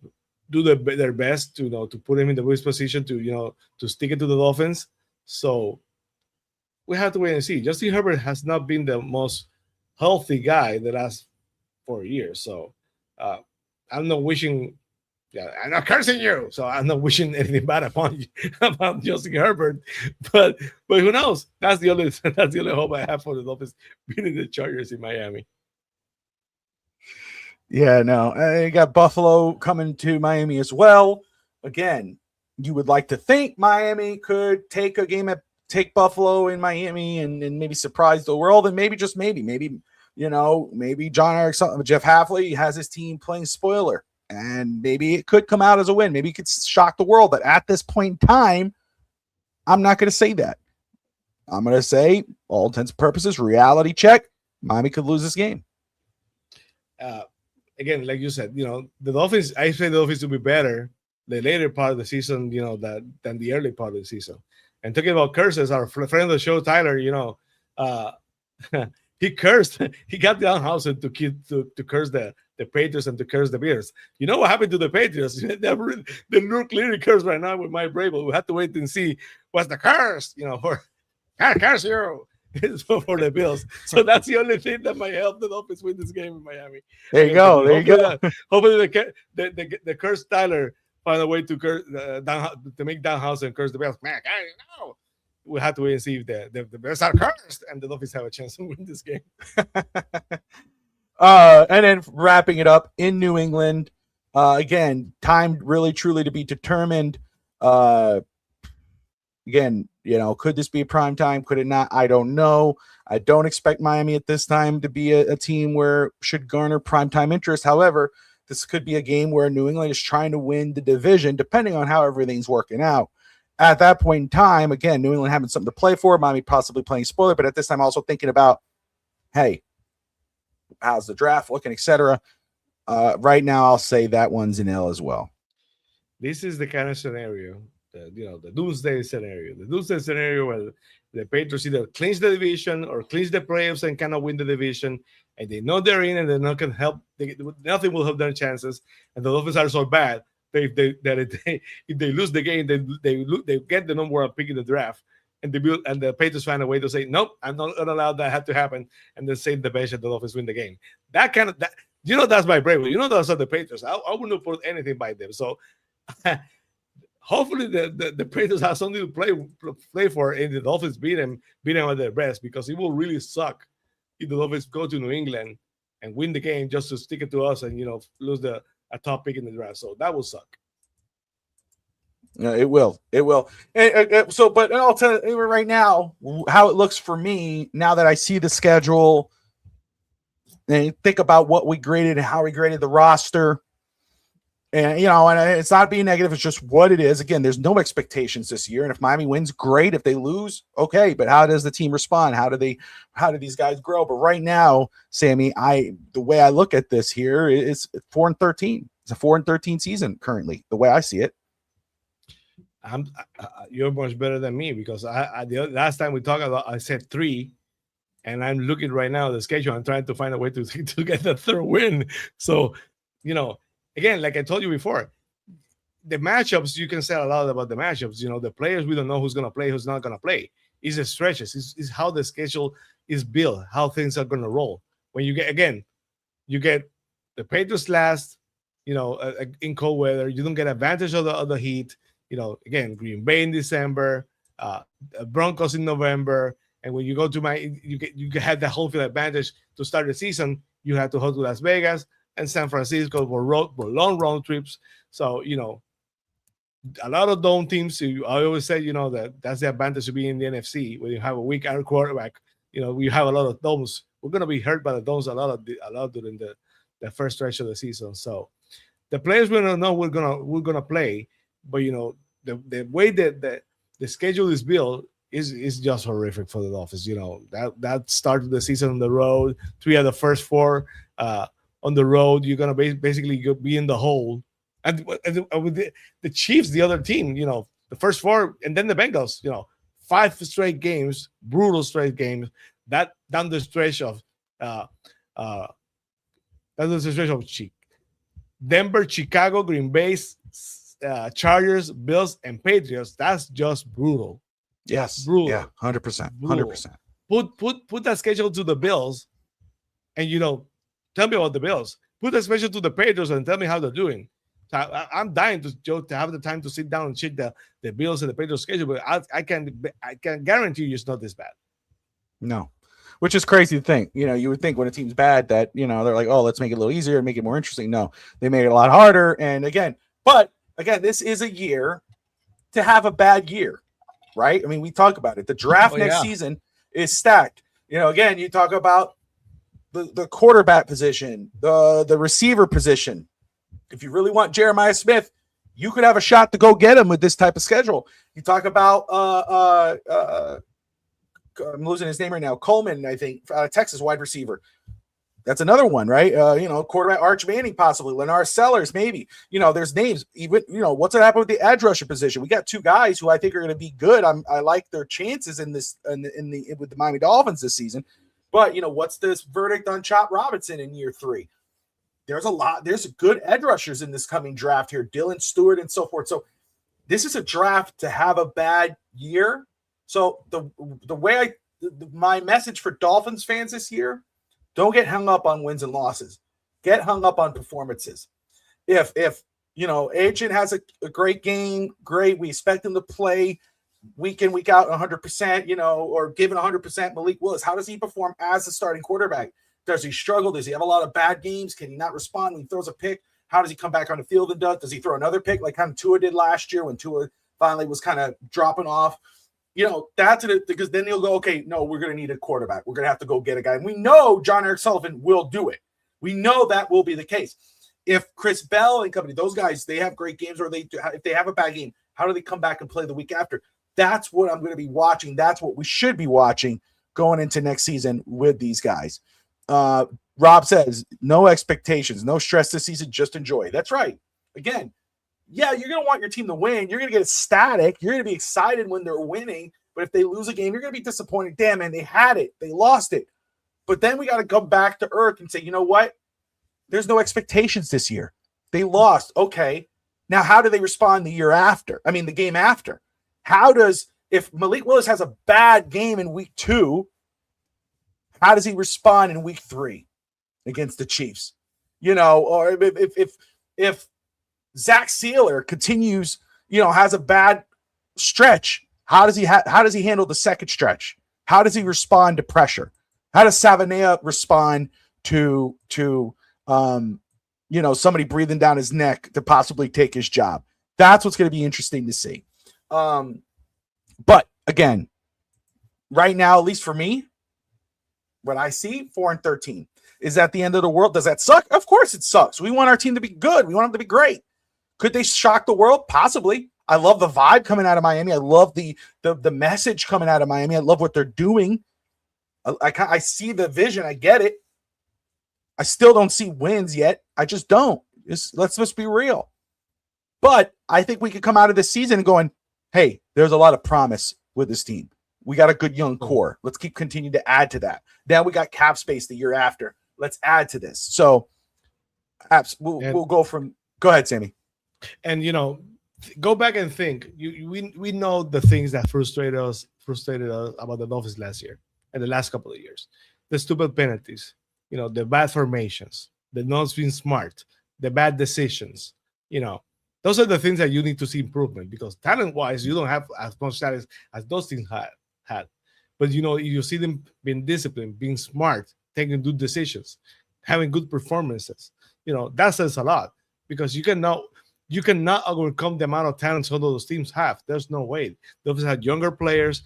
do their best to put him in the best position to stick it to the Dolphins. So we have to wait and see. Justin Herbert has not been the most healthy guy the last 4 years. So I'm not wishing. Yeah, I'm not cursing you, so I'm not wishing anything bad upon you about Justin Herbert. But who knows? That's the only hope I have for the Dolphins beating the Chargers in Miami. Yeah, no, I got Buffalo coming to Miami as well. Again, you would like to think Miami could take Buffalo in Miami and maybe surprise the world, and maybe maybe John Erickson, Jeff Hafley has his team playing spoiler, and maybe it could come out as a win. Maybe it could shock the world, but at this point in time, I'm not going to say that. I'm going to say, all intents and purposes, reality check, Miami could lose this game. Again, like you said, the Dolphins, I expect the Dolphins to be better the later part of the season, than the early part of the season. And talking about curses, our friend of the show, Tyler, he cursed. He got Danhausen to curse the Patriots and to curse the Bears. You know what happened to the Patriots? They look clearly cursed right now with Mike Vrabel. We have to wait and see what's the curse, for I curse you. For the Bills. So that's the only thing that might help the Dolphins win this game in Miami. There you go. Hopefully the cursed Tyler find a way to make Danhausen curse the Bills. Man, I don't know. We'll have to wait and see if the Bears are cursed and the Dolphins have a chance to win this game. And then wrapping it up in New England, again, time really truly to be determined. Again, could this be a prime time? Could it not? I don't know. I don't expect Miami at this time to be a team where should garner primetime interest. However, this could be a game where New England is trying to win the division, depending on how everything's working out. At that point in time, again, New England having something to play for, Miami possibly playing spoiler, but at this time also thinking about, hey, how's the draft looking, etc. Right now, I'll say that one's an L as well. This is the kind of scenario, the doomsday scenario. The doomsday scenario where the Patriots either clinch the division or clinch the playoffs and cannot win the division, and they know they're in and they're not going to help. Nothing will help their chances, and the Dolphins are so bad if they lose the game, they get the number one pick in the draft, and the Patriots find a way to say, nope, I'm not going to allow that to happen, and then save the bench and the Dolphins win the game. That's my bravery. Those are the Patriots. I wouldn't put anything by them. So hopefully the Patriots have something to play for, and the Dolphins beat them at their best, because it will really suck if the Dolphins go to New England and win the game just to stick it to us and lose a top pick in the draft. So that will suck. It will. It will. So, but I'll tell you right now how it looks for me now that I see the schedule and think about what we graded and how we graded the roster. And, and it's not being negative. It's just what it is. Again, there's no expectations this year. And if Miami wins, great. If they lose, okay. But how does the team respond? How do these guys grow? But right now, Sammy, the way I look at this here is 4-13. It's a 4-13 season currently, the way I see it. You're much better than me because the last time we talked about, I said 3, and I'm looking right now at the schedule. I'm trying to find a way to get the 3rd win. So, again, like I told you before, the matchups, you can say a lot about the matchups. The players, we don't know who's going to play, who's not going to play. It's the stretches. It's how the schedule is built, how things are going to roll. When you get the Patriots last, in cold weather, you don't get advantage of the heat. Again, Green Bay in December, Broncos in November, and when you go to you have the home field advantage to start the season. You have to go to Las Vegas and San Francisco for long road trips. So a lot of dome teams. I always say that's the advantage of being in the NFC when you have a weak quarterback. We have a lot of domes. We're gonna be hurt by the domes a lot during the first stretch of the season. So the players we don't know we're gonna play. But the way that the schedule is built is just horrific for the Dolphins. That start of the season on the road, 3 of the first 4 on the road, you're gonna basically be in the hole. And with the Chiefs, the other team, the first 4, and then the Bengals, 5 straight games, brutal straight games. That down the stretch of Denver, Chicago, Green Bay, Chargers, Bills, and Patriots. That's just brutal. Yes, brutal. Yeah, 100%, 100%. Put that schedule to the Bills, and tell me about the Bills. Put that schedule to the Patriots and tell me how they're doing. So I'm dying to have the time to sit down and check the Bills and the Patriots schedule, but I can guarantee you it's not this bad. No. Which is crazy to think. You would think when a team's bad that, they're like, oh, let's make it a little easier and make it more interesting. No, they made it a lot harder. And again, this is a year to have a bad year, right? I mean, we talk about it. The draft next season is stacked. Again, you talk about the quarterback position, the receiver position. If you really want Jeremiah Smith, you could have a shot to go get him with this type of schedule. You talk about I'm losing his name right now. Coleman, I think, Texas wide receiver. That's another one, right? Quarterback Arch Manning, possibly Lenar Sellers, maybe. There's names. Even what's gonna happen with the edge rusher position? We got 2 guys who I think are going to be good. I like their chances with the Miami Dolphins this season. But what's this verdict on Chop Robinson in year 3? There's good edge rushers in this coming draft here, Dylan Stewart and so forth. So this is a draft to have a bad year. So my message for Dolphins fans this year. Don't get hung up on wins and losses. Get hung up on performances. If Achane has a great game, great. We expect him to play week in, week out 100%, or given 100%. Malik Willis, how does he perform as a starting quarterback? Does he struggle? Does he have a lot of bad games? Can he not respond when he throws a pick? How does he come back on the field and does he throw another pick like kind of Tua did last year when Tua finally was kind of dropping off? That's it, because then he'll go, okay, no, we're going to need a quarterback. We're going to have to go get a guy. And we know John Eric Sullivan will do it. We know that will be the case. If Chris Bell and company, those guys, they have great games, or if they have a bad game, how do they come back and play the week after? That's what I'm going to be watching. That's what we should be watching going into next season with these guys. Rob says, no expectations, no stress this season, just enjoy. That's right. Again, yeah, you're going to want your team to win. You're going to get ecstatic. You're going to be excited when they're winning. But if they lose a game, you're going to be disappointed. Damn, man, they had it. They lost it. But then we got to come back to earth and say, you know what? There's no expectations this year. They lost. Okay. Now, how do they respond the game after? If Malik Willis has a bad game in week 2, how does he respond in week 3 against the Chiefs? Or if Zach Sealer continues, has a bad stretch, how does he handle the second stretch? How does he respond to pressure? How does Savanea respond to somebody breathing down his neck to possibly take his job? That's what's going to be interesting to see. But again, right now, at least for me, what I see, 4-13. Is that the end of the world? Does that suck? Of course it sucks. We want our team to be good. We want them to be great. Could they shock the world? Possibly. I love the vibe coming out of Miami. I love the message coming out of Miami. I love what they're doing. I see the vision. I get it. I still don't see wins yet. I just don't. Let's just be real. But I think we could come out of this season going, hey, there's a lot of promise with this team. We got a good young core. Let's continue to add to that. Now we got cap space the year after. Let's add to this. So we'll go from – go ahead, Sammy. And, go back and think. We know the things that frustrated us about the Dolphins last year and the last couple of years. The stupid penalties, the bad formations, the not being smart, the bad decisions. Those are the things that you need to see improvement, because talent-wise, you don't have as much talent as those teams had. But, you see them being disciplined, being smart, taking good decisions, having good performances. That says a lot, because you cannot overcome the amount of talent some of those teams have. There's no way. Those have younger players,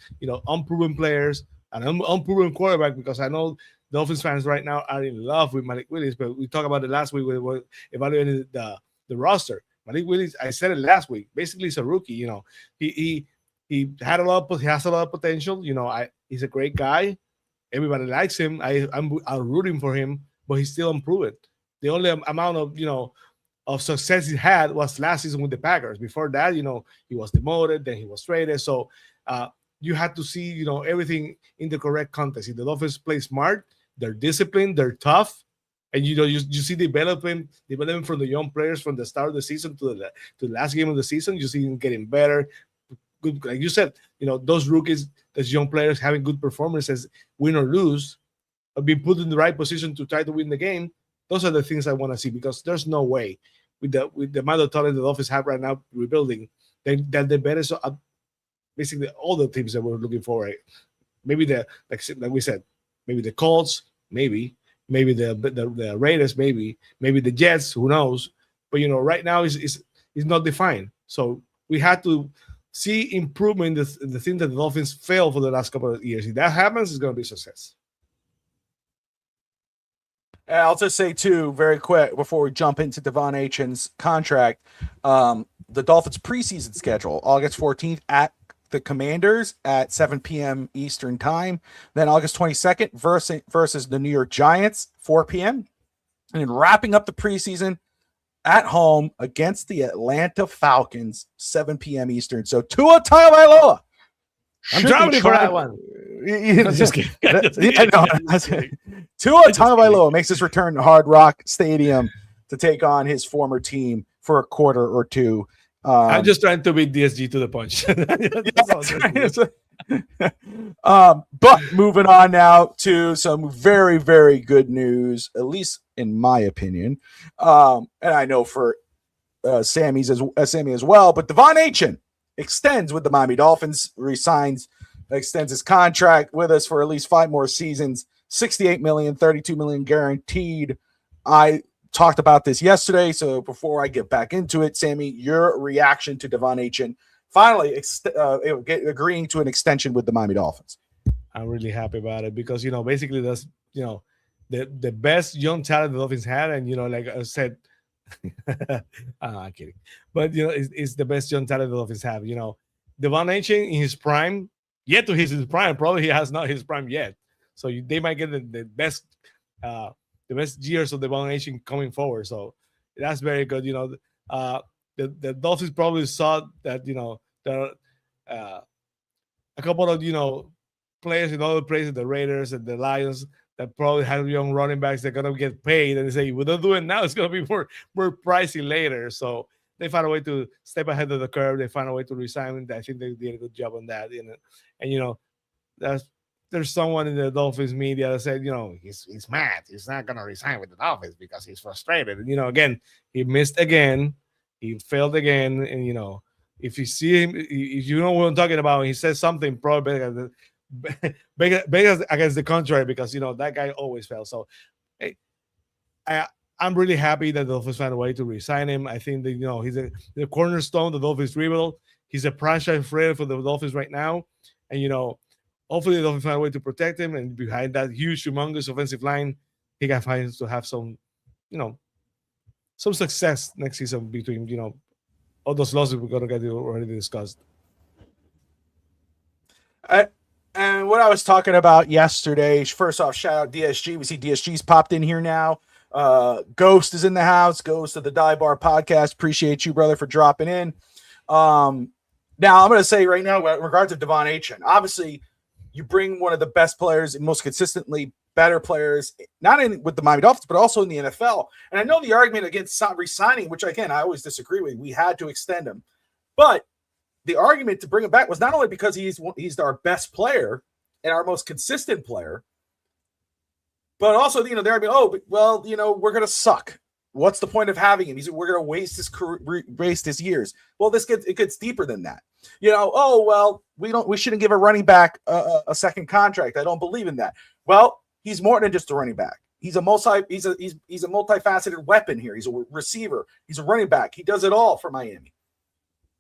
unproven players, and an unproven quarterback, because I know Dolphins fans right now are in love with Malik Willis, but we talked about it last week when we were evaluating the roster. Malik Willis, I said it last week, basically he's a rookie. He has a lot of potential. He's a great guy. Everybody likes him. I'm rooting for him, but he's still unproven. The only amount of success he had was last season with the Packers. Before that, he was demoted, then he was traded. So you have to see, everything in the correct context. If the Dolphins play smart, they're disciplined, they're tough, and you see development from the young players from the start of the season to the last game of the season. You see them getting better. Good, like you said, those rookies, those young players having good performances, win or lose, being put in the right position to try to win the game. Those are the things I want to see, because there's no way with the amount of talent the Dolphins have right now rebuilding that they're better. So basically all the teams that we're looking for, right? Maybe like we said, maybe the Colts, maybe the Raiders, maybe the Jets, who knows? But right now is not defined. So we had to see improvement in the thing that the Dolphins failed for the last couple of years. If that happens, it's going to be a success. I'll just say, too, very quick before we jump into Devon Achane's contract, the Dolphins' preseason schedule, August 14th at the Commanders at 7 p.m. Eastern time. Then August 22nd versus the New York Giants, 4 p.m. And then wrapping up the preseason at home against the Atlanta Falcons, 7 p.m. Eastern. So Tua Tagovailoa. I'm traveling for that one. Just kidding. Tua Tagovailoa makes his return to Hard Rock Stadium to take on his former team for a quarter or two. I'm just trying to beat DSG to the punch. But moving on now to some very, very good news, at least in my opinion. And I know for Sammy as well, but Devon Achane extends with the Miami Dolphins, extends his contract with us for at least 5 more seasons, $68 million, $32 million guaranteed. I talked about this yesterday, so before I get back into it, Sammy, your reaction to Devon Achane finally agreeing to an extension with the Miami Dolphins. I'm really happy about it, because basically that's the best young talent the Dolphins had, and like I said, I'm kidding, but it's the best young talent the Dolphins have. Devon Achane in his prime, yet to his prime, probably he has not his prime yet. So they might get the best years of Devon Achane coming forward. So that's very good. The Dolphins probably saw that there are a couple of players in other places, the Raiders and the Lions, that probably have young running backs that are gonna get paid, and they say, we don't do it now, it's gonna be more pricey later. So they find a way to step ahead of the curve. They find a way to resign. I think they did a good job on that. And there's someone in the Dolphins media that said, he's mad. He's not gonna resign with the Dolphins because he's frustrated. And again, he missed again. He failed again. And if you see him, if you know what I'm talking about, he says something probably better against the contrary, because that guy always fails. So hey, I'm really happy that the Dolphins found a way to resign him. I think that he's the cornerstone of the Dolphins rebuild. He's a franchise player for the Dolphins right now, and hopefully the Dolphins find a way to protect him. And behind that huge, humongous offensive line, he can find to have some, some success next season between all those losses we're gonna get already discussed. And what I was talking about yesterday, first off, shout out DSG. We see DSG's popped in here now. Ghost is in the house. Ghost of the Dive Bar podcast. Appreciate you, brother, for dropping in. Now I'm going to say right now, in regards to Devon Achane, obviously you bring one of the best players and most consistently better players, not in with the Miami Dolphins, but also in the NFL. And I know the argument against re-signing, which again, I always disagree with. We had to extend him, but the argument to bring him back was not only because he's our best player and our most consistent player, but also, the argument, we're going to suck. What's the point of having him? We're going to waste his career, waste his years. Well, it gets deeper than that. We shouldn't give a running back a second contract. I don't believe in that. Well, he's more than just a running back. He's a multifaceted weapon here. He's a receiver. He's a running back. He does it all for Miami.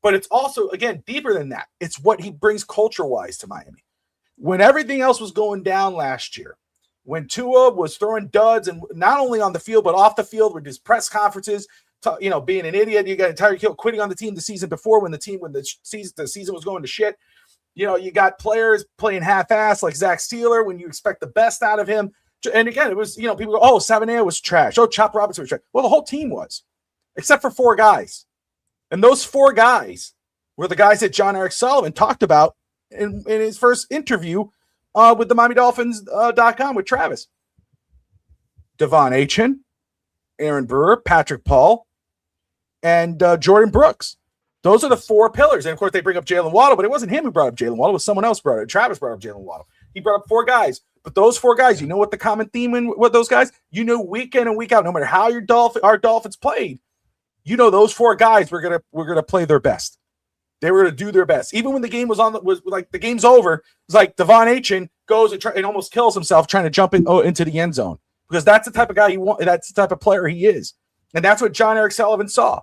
But it's also, again, deeper than that. It's what he brings culture-wise to Miami. When everything else was going down last year, when Tua was throwing duds, and not only on the field, but off the field with his press conferences, being an idiot, you got Tyreek Hill quitting on the team the season before when the season was going to shit. You got players playing half-ass like Zach Steeler when you expect the best out of him. And again, it was, people go, oh, Savannah was trash. Oh, Chop Robinson was trash. Well, the whole team was, except for 4 guys. And those 4 guys were the guys that John Eric Sullivan talked about in his first interview with the Miami Dolphins.com with Travis. Devon Achane, Aaron Brewer, Patrick Paul, and Jordan Brooks. Those are the 4 pillars. And, of course, they bring up Jalen Waddle, but it wasn't him who brought up Jalen Waddle. It was someone else brought it. Travis brought up Jalen Waddle. He brought up 4 guys. But those 4 guys, you know what the common theme with those guys? Week in and week out, no matter how our Dolphins played, those 4 guys were gonna play their best. They were gonna do their best, even when the game was like the game's over. It's like Devon Achane goes and almost kills himself trying to jump into the end zone, because that's the type of guy that's the type of player he is, and that's what John Eric Sullivan saw.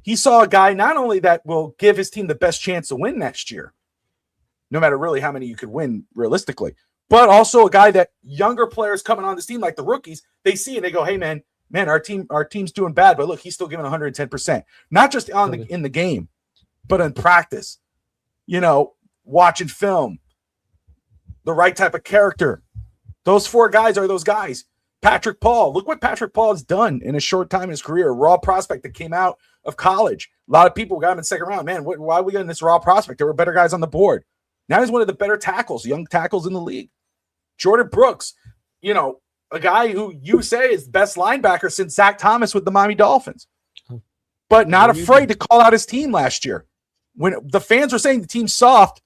He saw a guy not only that will give his team the best chance to win next year, no matter really how many you could win realistically, but also a guy that younger players coming on this team, like the rookies, they see and they go, hey man, our team's doing bad, but look, he's still giving 110%. Not just in the game, but in practice. Watching film, the right type of character. Those 4 guys are those guys. Patrick Paul, look what Patrick Paul has done in a short time in his career. A raw prospect that came out of college. A lot of people got him in second round. Man, why are we getting this raw prospect? There were better guys on the board. Now he's one of the better young tackles in the league. Jordan Brooks, a guy who you say is the best linebacker since Zach Thomas with the Miami Dolphins, but not afraid to call out his team last year. When the fans were saying the team's soft,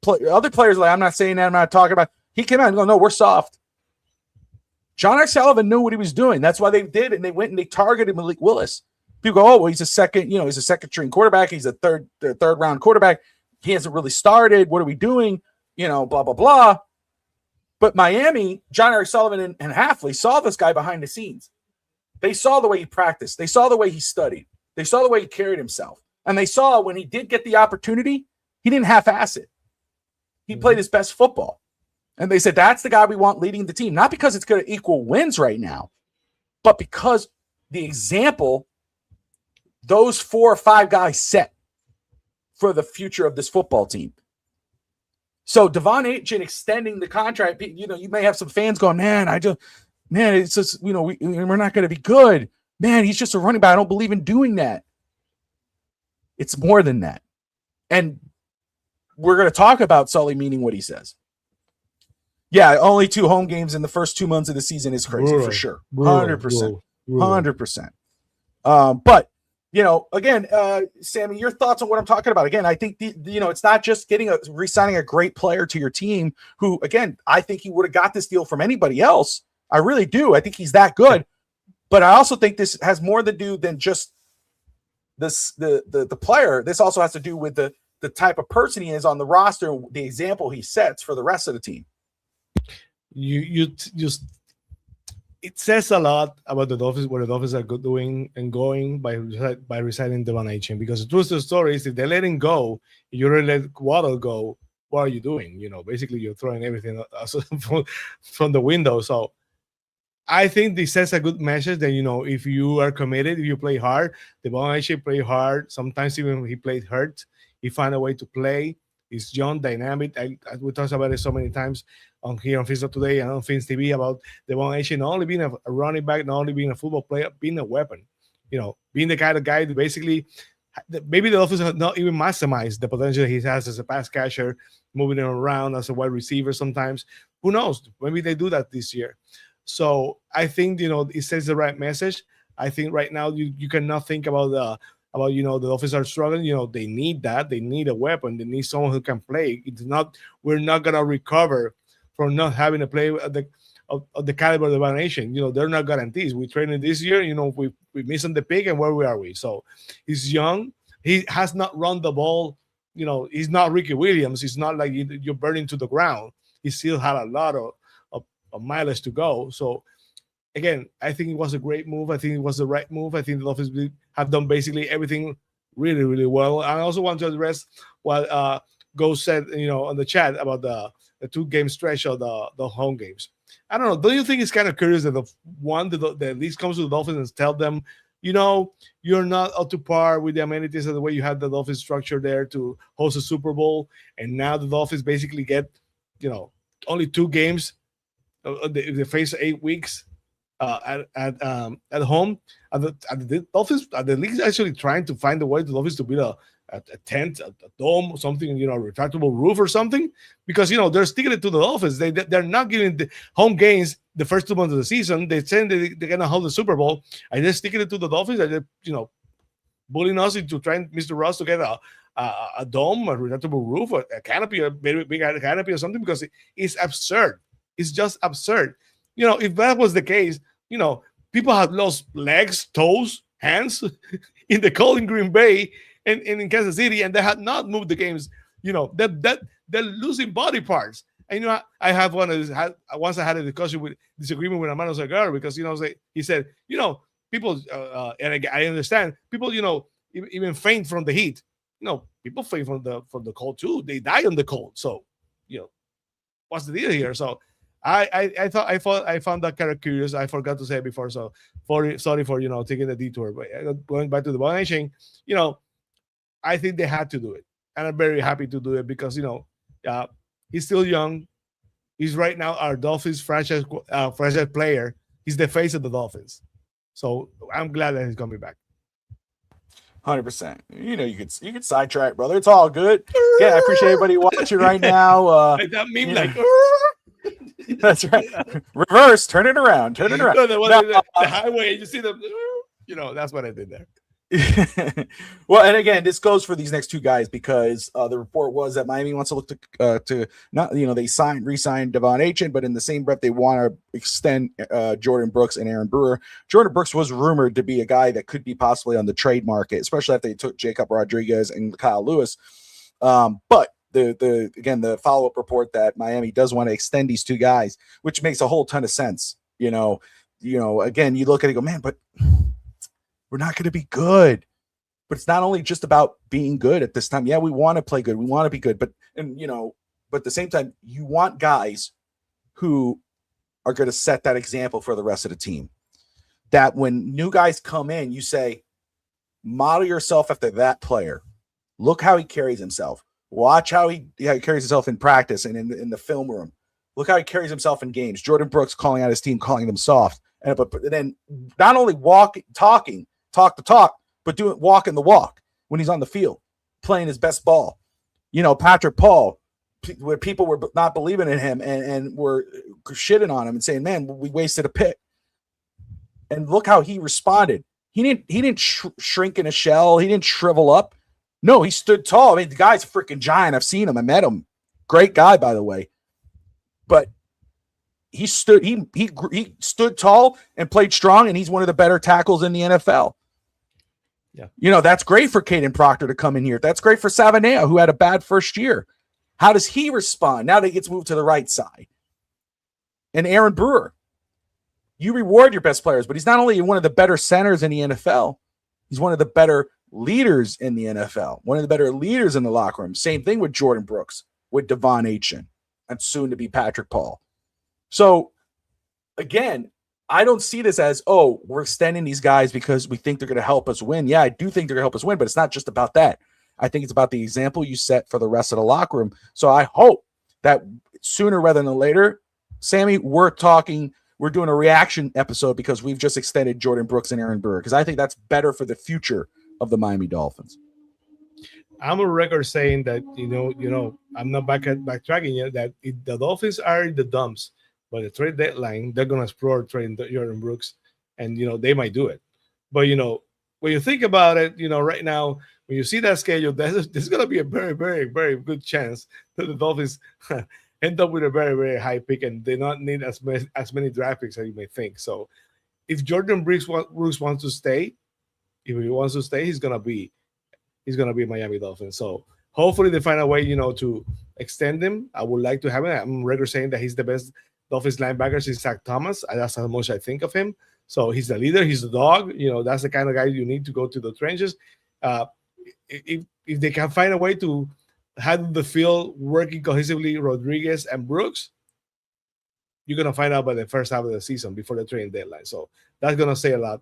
other players were like, I'm not saying that, I'm not talking about. He came out and go, no, we're soft. John R. Sullivan knew what he was doing. That's why they did, and they went and they targeted Malik Willis. People go, oh, well, he's a second string quarterback. He's a third round quarterback. He hasn't really started. What are we doing? Blah, blah, blah. But Miami, John Eric Sullivan and Hafley saw this guy behind the scenes. They saw the way he practiced. They saw the way he studied. They saw the way he carried himself. And they saw when he did get the opportunity, he didn't half-ass it. He played his best football. And they said, that's the guy we want leading the team. Not because it's going to equal wins right now, but because the example those 4 or 5 guys set for the future of this football team. So Devon Achane extending the contract, you may have some fans going, it's just, we're not going to be good. Man, he's just a running back. I don't believe in doing that. It's more than that. And we're going to talk about Sully meaning what he says. Yeah, only 2 home games in the first 2 months of the season is crazy for sure. 100%. 100%. But, again, Sammy, your thoughts on what I'm talking about. Again, I think, it's not just re-signing a great player to your team who, again, I think he would have got this deal from anybody else. I really do. I think he's that good. But I also think this has more to do than just the player. This also has to do with the type of person he is on the roster, the example he sets for the rest of the team. it says a lot about the Dolphins, what the Dolphins are doing and going by resigning Devon Achane. Because the truth of the story is, if they let him go, you already let Waddle go. What are you doing? Basically you're throwing everything from the window. So I think this sends a good message that, if you are committed, if you play hard, Devon Achane play hard. Sometimes even he played hurt, he found a way to play. He's young, dynamic. We talked about it so many times on Fins Today and on Fins TV about Devon Achane not only being a running back, not only being a football player, being a weapon. Being the kind of guy that basically maybe the Dolphins have not even maximized the potential he has as a pass catcher, moving him around as a wide receiver sometimes. Who knows? Maybe they do that this year. So I think it sends the right message. I think right now you cannot think about the Dolphins are struggling. They need that. They need a weapon. They need someone who can play. We're not gonna recover from not having a play of the caliber of the nation. They're not guarantees. We trained this year. We missing the pick, and where are we? So he's young. He has not run the ball. He's not Ricky Williams. He's not like you're burning to the ground. He still had a lot of mileage to go. So again, I think it was a great move. I think it was the right move. I think the Dolphins have done basically everything really, really well. I also want to address what Go said, on the chat about the 2-game stretch of the home games. I don't know. Don't you think it's kind of curious that the league comes to the Dolphins and tell them, you're not up to par with the amenities of the way you had the Dolphins structure there to host a Super Bowl, and now the Dolphins basically get, only 2 games. They face 8 weeks at home. The Dolphins, the league's actually trying to find a way the Dolphins to build a tent, a dome, something, a retractable roof or something, because they're sticking it to the Dolphins. They're not giving the home games the first 2 months of the season. They're saying they're gonna hold the Super Bowl, and they're sticking it to the Dolphins. And they're bullying us into trying, Mr. Ross, to get a dome, a retractable roof, a canopy, a very big canopy or something, because it's absurd. It's just absurd. If that was the case, people have lost legs, toes, hands in the cold in Green Bay and in Kansas City, and they had not moved the games. They're losing body parts. And I have once I had a disagreement with Armando Segar, because he said, people and I understand people, even faint from the heat. People faint from the cold too. They die on the cold. So, what's the deal here? So I found that kind of curious. I forgot to say it before, so sorry for taking the detour. But going back to the nation, I think they had to do it, and I'm very happy to do it because he's still young. He's right now our Dolphins franchise player. He's the face of the Dolphins, so I'm glad that he's coming back. 100%. You could sidetrack, brother. It's all good. Yeah, I appreciate everybody watching right now. Like that meme, like. That's right. Reverse, turn it around. No, the highway, you see them. That's what I did there. Well, and again, this goes for these next 2 guys because the report was that Miami wants to look to not they re-signed Devon Achane, but in the same breath they want to extend Jordan Brooks and Aaron Brewer. Jordan Brooks was rumored to be a guy that could be possibly on the trade market, especially after they took Jacob Rodriguez and Kyle Lewis. But the follow-up report that Miami does want to extend these 2 guys, which makes a whole ton of sense. Again, you look at it and go, man, but we're not going to be good. But it's not only just about being good at this time. Yeah, we want to play good. We want to be good. But at the same time, you want guys who are going to set that example for the rest of the team. That when new guys come in, you say, model yourself after that player. Look how he carries himself. Watch how he carries himself in practice and in the film room. Look how he carries himself in games. Jordan Brooks calling out his team, calling them soft. But then not only talk the talk, but walking the walk when he's on the field, playing his best ball. Patrick Paul, where people were not believing in him and were shitting on him and saying, man, we wasted a pick. And look how he responded. He didn't shrink in a shell. He didn't shrivel up. No, he stood tall. I mean, the guy's a freaking giant. I've seen him. I met him. Great guy, by the way. But he stood tall and played strong, and he's one of the better tackles in the NFL. Yeah. That's great for Caden Proctor to come in here. That's great for Savanea, who had a bad first year. How does he respond? Now that he gets moved to the right side. And Aaron Brewer. you reward your best players, but he's not only one of the better centers in the NFL, he's one of the better leaders in the NFL, one of the better leaders in the locker room. Same thing with Jordan Brooks, with Devon Achane, and soon to be Patrick Paul. So again, I don't see this as, oh, we're extending these guys because we think they're going to help us win. Yeah, I do think they're going to help us win, but it's not just about that. I think it's about the example you set for the rest of the locker room. So I hope that sooner rather than later, Sammy, we're doing a reaction episode because we've just extended Jordan Brooks and Aaron Burr, because I think that's better for the future of the Miami Dolphins. I'm a record saying that, I'm not backtracking yet, that if the Dolphins are in the dumps by the trade deadline, they're going to explore trading Jordan Brooks, and, they might do it. But, when you think about it, right now, when you see that schedule, there's going to be a very, very, very good chance that the Dolphins end up with a very, very high pick, and they not need as many draft picks as you may think. So if Jordan Brooks wants to stay, he's gonna be Miami Dolphins. So hopefully they find a way, to extend him. I would like to have him. I'm regular saying that he's the best Dolphins linebacker since Zach Thomas. That's how much I think of him. So he's the leader, he's the dog. That's the kind of guy you need to go to the trenches. If they can find a way to have the field working cohesively, Rodriguez and Brooks, you're gonna find out by the first half of the season before the trading deadline. So that's gonna say a lot.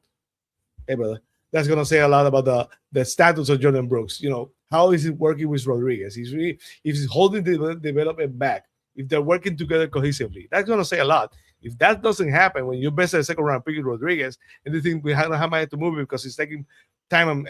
Hey, brother, that's gonna say a lot about the status of Jordan Brooks. How is it working with Rodriguez? If he's holding the development back, if they're working together cohesively, that's gonna say a lot. If that doesn't happen, when you best a second round pick Rodriguez, and they think we have to move it because he's taking time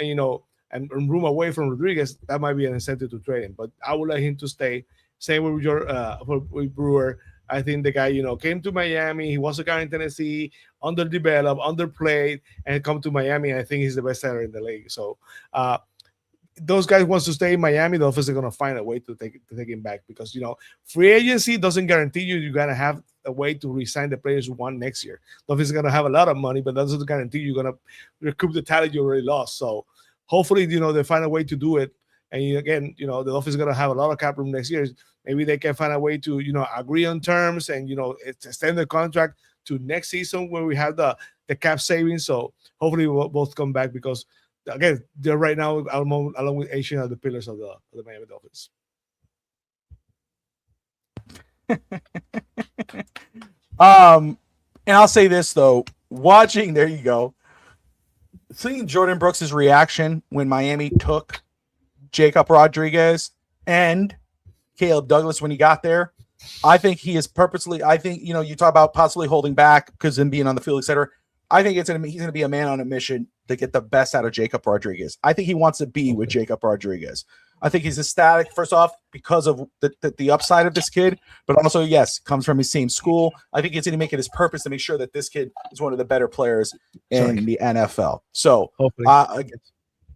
and room away from Rodriguez, that might be an incentive to trade him. But I would like him to stay. Same with Brewer. I think the guy, came to Miami. He was a guy in Tennessee, underdeveloped, underplayed, and come to Miami. I think he's the best center in the league. So those guys wants to stay in Miami. The Dolphins are going to find a way to take him back, because, free agency doesn't guarantee you're going to have a way to re-sign the players you want next year. The Dolphins are going to have a lot of money, but that doesn't guarantee you're going to recoup the talent you already lost. So hopefully, they find a way to do it. And again, the Dolphins are going to have a lot of cap room next year. Maybe they can find a way to, agree on terms and, extend the contract to next season where we have the cap savings. So hopefully we'll both come back, because, again, they're right now, along with Asian, are the pillars of the Miami Dolphins. And I'll say this, though. There you go. Seeing Jordan Brooks' reaction when Miami took Jacob Rodriguez and Caleb Douglas when he got there, I think he is purposely. I think, you talk about possibly holding back because him being on the field, etc. I think he's going to be a man on a mission to get the best out of Jacob Rodriguez. I think he wants to be with Jacob Rodriguez. I think he's ecstatic, first off, because of the upside of this kid, but also, yes, comes from his same school. I think he's going to make it his purpose to make sure that this kid is one of the better players in the NFL. So,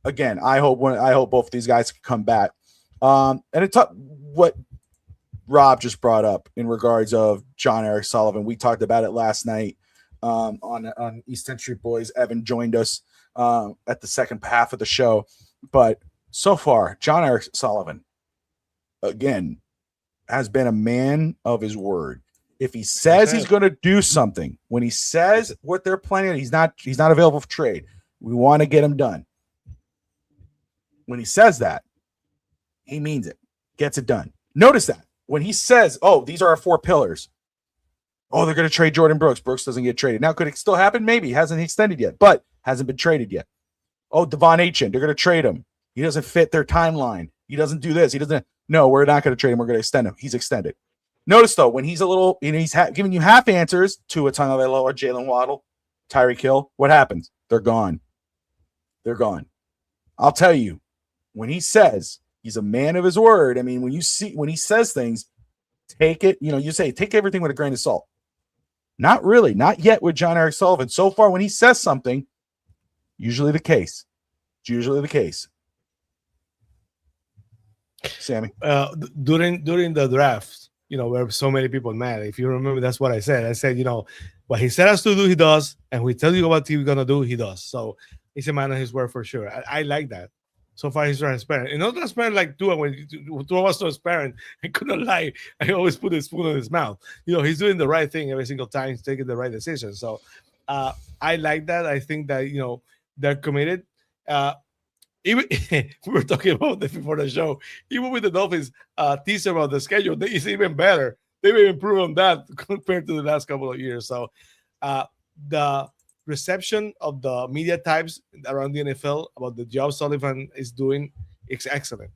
again, I hope both of these guys can come back. And what Rob just brought up in regards of John Eric Sullivan, we talked about it last night on East Century Boys. Evan joined us at the second half of the show, but so far, John Eric Sullivan, again, has been a man of his word. If he says he's going to do something, when he says what they're planning, he's not available for trade, we want to get him done. When he says that, he means it, gets it done. Notice that. When he says, oh, these are our four pillars, oh, they're going to trade Jordan Brooks. Brooks doesn't get traded. Now, could it still happen? Maybe. He hasn't extended yet, but hasn't been traded yet. Oh, Devon Achane, they're going to trade him. He doesn't fit their timeline. He doesn't do this. He doesn't. No, we're not going to trade him. We're going to extend him. He's extended. Notice, though, when he's a little, he's giving you half answers to a Tagovailoa or Jalen Waddle, Tyreek Hill, what happens? They're gone. They're gone. I'll tell you, when he says he's a man of his word, I mean, when he says things, take it, you say, take everything with a grain of salt. Not really. Not yet with John Eric Sullivan. So far, when he says something, usually the case. It's usually the case. Sammy, during the draft, where so many people mad. If you remember, that's what I said. I said, what he said us to do, he does, and we tell you what he's gonna do, he does. So he's a man of his word for sure. I like that. So far, he's transparent. And not transparent like Tua when Tua was transparent and couldn't lie. I always put his spoon in his mouth. He's doing the right thing every single time. He's taking the right decision. So I like that. I think that they're committed. Even we were talking about this before the show. Even with the Dolphins teaser about the schedule, it's even better. They've improved on that compared to the last couple of years. So the reception of the media types around the NFL about the job Sullivan is doing is excellent.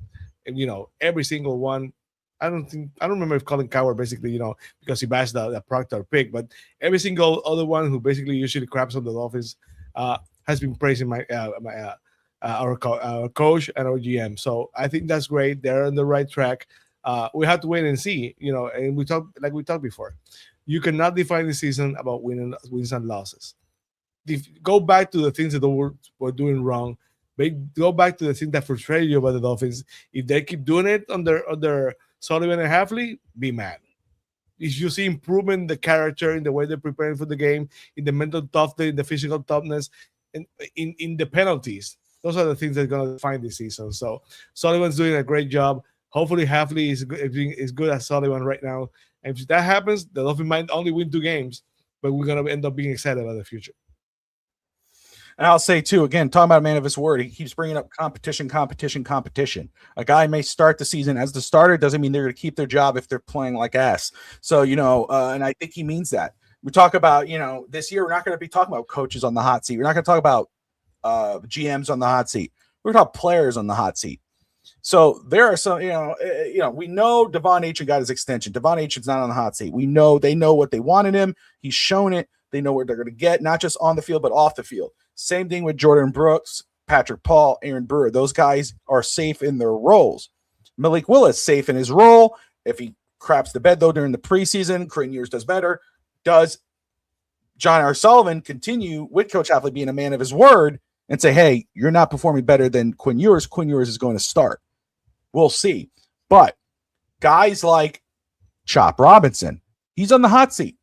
And every single one. I don't remember if Colin Coward basically, because he bashed the Proctor pick, but every single other one who basically usually craps on the Dolphins has been praising our coach and our GM. So I think that's great. They're on the right track. We have to wait and see, and we talked before. You cannot define the season about wins and losses. Go back to the things that were doing wrong. Go back to the things that frustrated you about the Dolphins. If they keep doing it under Sullivan and Hafley, be mad. If you see improvement in the character, in the way they're preparing for the game, in the mental toughness, in the physical toughness, and in the penalties, those are the things that are going to define this season. So Sullivan's doing a great job. Hopefully Hafley is good as Sullivan right now. And if that happens, the Dolphins might only win 2 games, but we're going to end up being excited about the future. And I'll say, too, again, talking about a man of his word, he keeps bringing up competition. A guy may start the season as the starter. Doesn't mean they're going to keep their job if they're playing like ass. So, and I think he means that. We talk about, this year, we're not going to be talking about coaches on the hot seat. We're not going to talk about GMs on the hot seat. We're talking about players on the hot seat. So there are some, we know Devon Achane got his extension. Devon Achane's not on the hot seat. We know they know what they wanted him. He's shown it. They know where they're going to get, not just on the field, but off the field. Same thing with Jordan Brooks, Patrick Paul, Aaron Brewer. Those guys are safe in their roles. Malik Willis, safe in his role. If he craps the bed, though, during the preseason, Quinn Ewers does better. Does John R. Sullivan continue with Coach Hafley being a man of his word and say, hey, you're not performing better than Quinn Ewers. Quinn Ewers is going to start. We'll see. But guys like Chop Robinson, he's on the hot seat.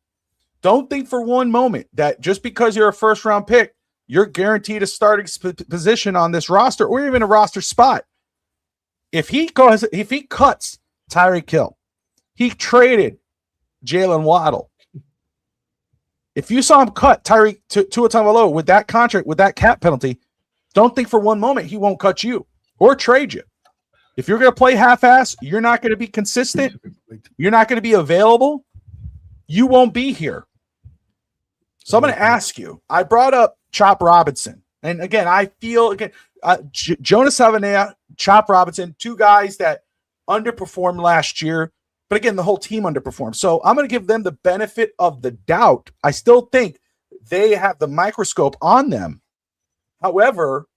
Don't think for one moment that just because you're a first-round pick, you're guaranteed a starting position on this roster or even a roster spot. If he cuts Tyreek Hill, he traded Jalen Waddle. If you saw him cut Tyreek Tua Tagovailoa with that contract, with that cap penalty, don't think for one moment he won't cut you or trade you. If you're going to play half-ass, you're not going to be consistent. You're not going to be available. You won't be here. So I'm going to ask you. I brought up Chop Robinson. And again, I feel Jonas Savaiinaea, Chop Robinson, 2 guys that underperformed last year. But again, the whole team underperformed. So I'm going to give them the benefit of the doubt. I still think they have the microscope on them. However,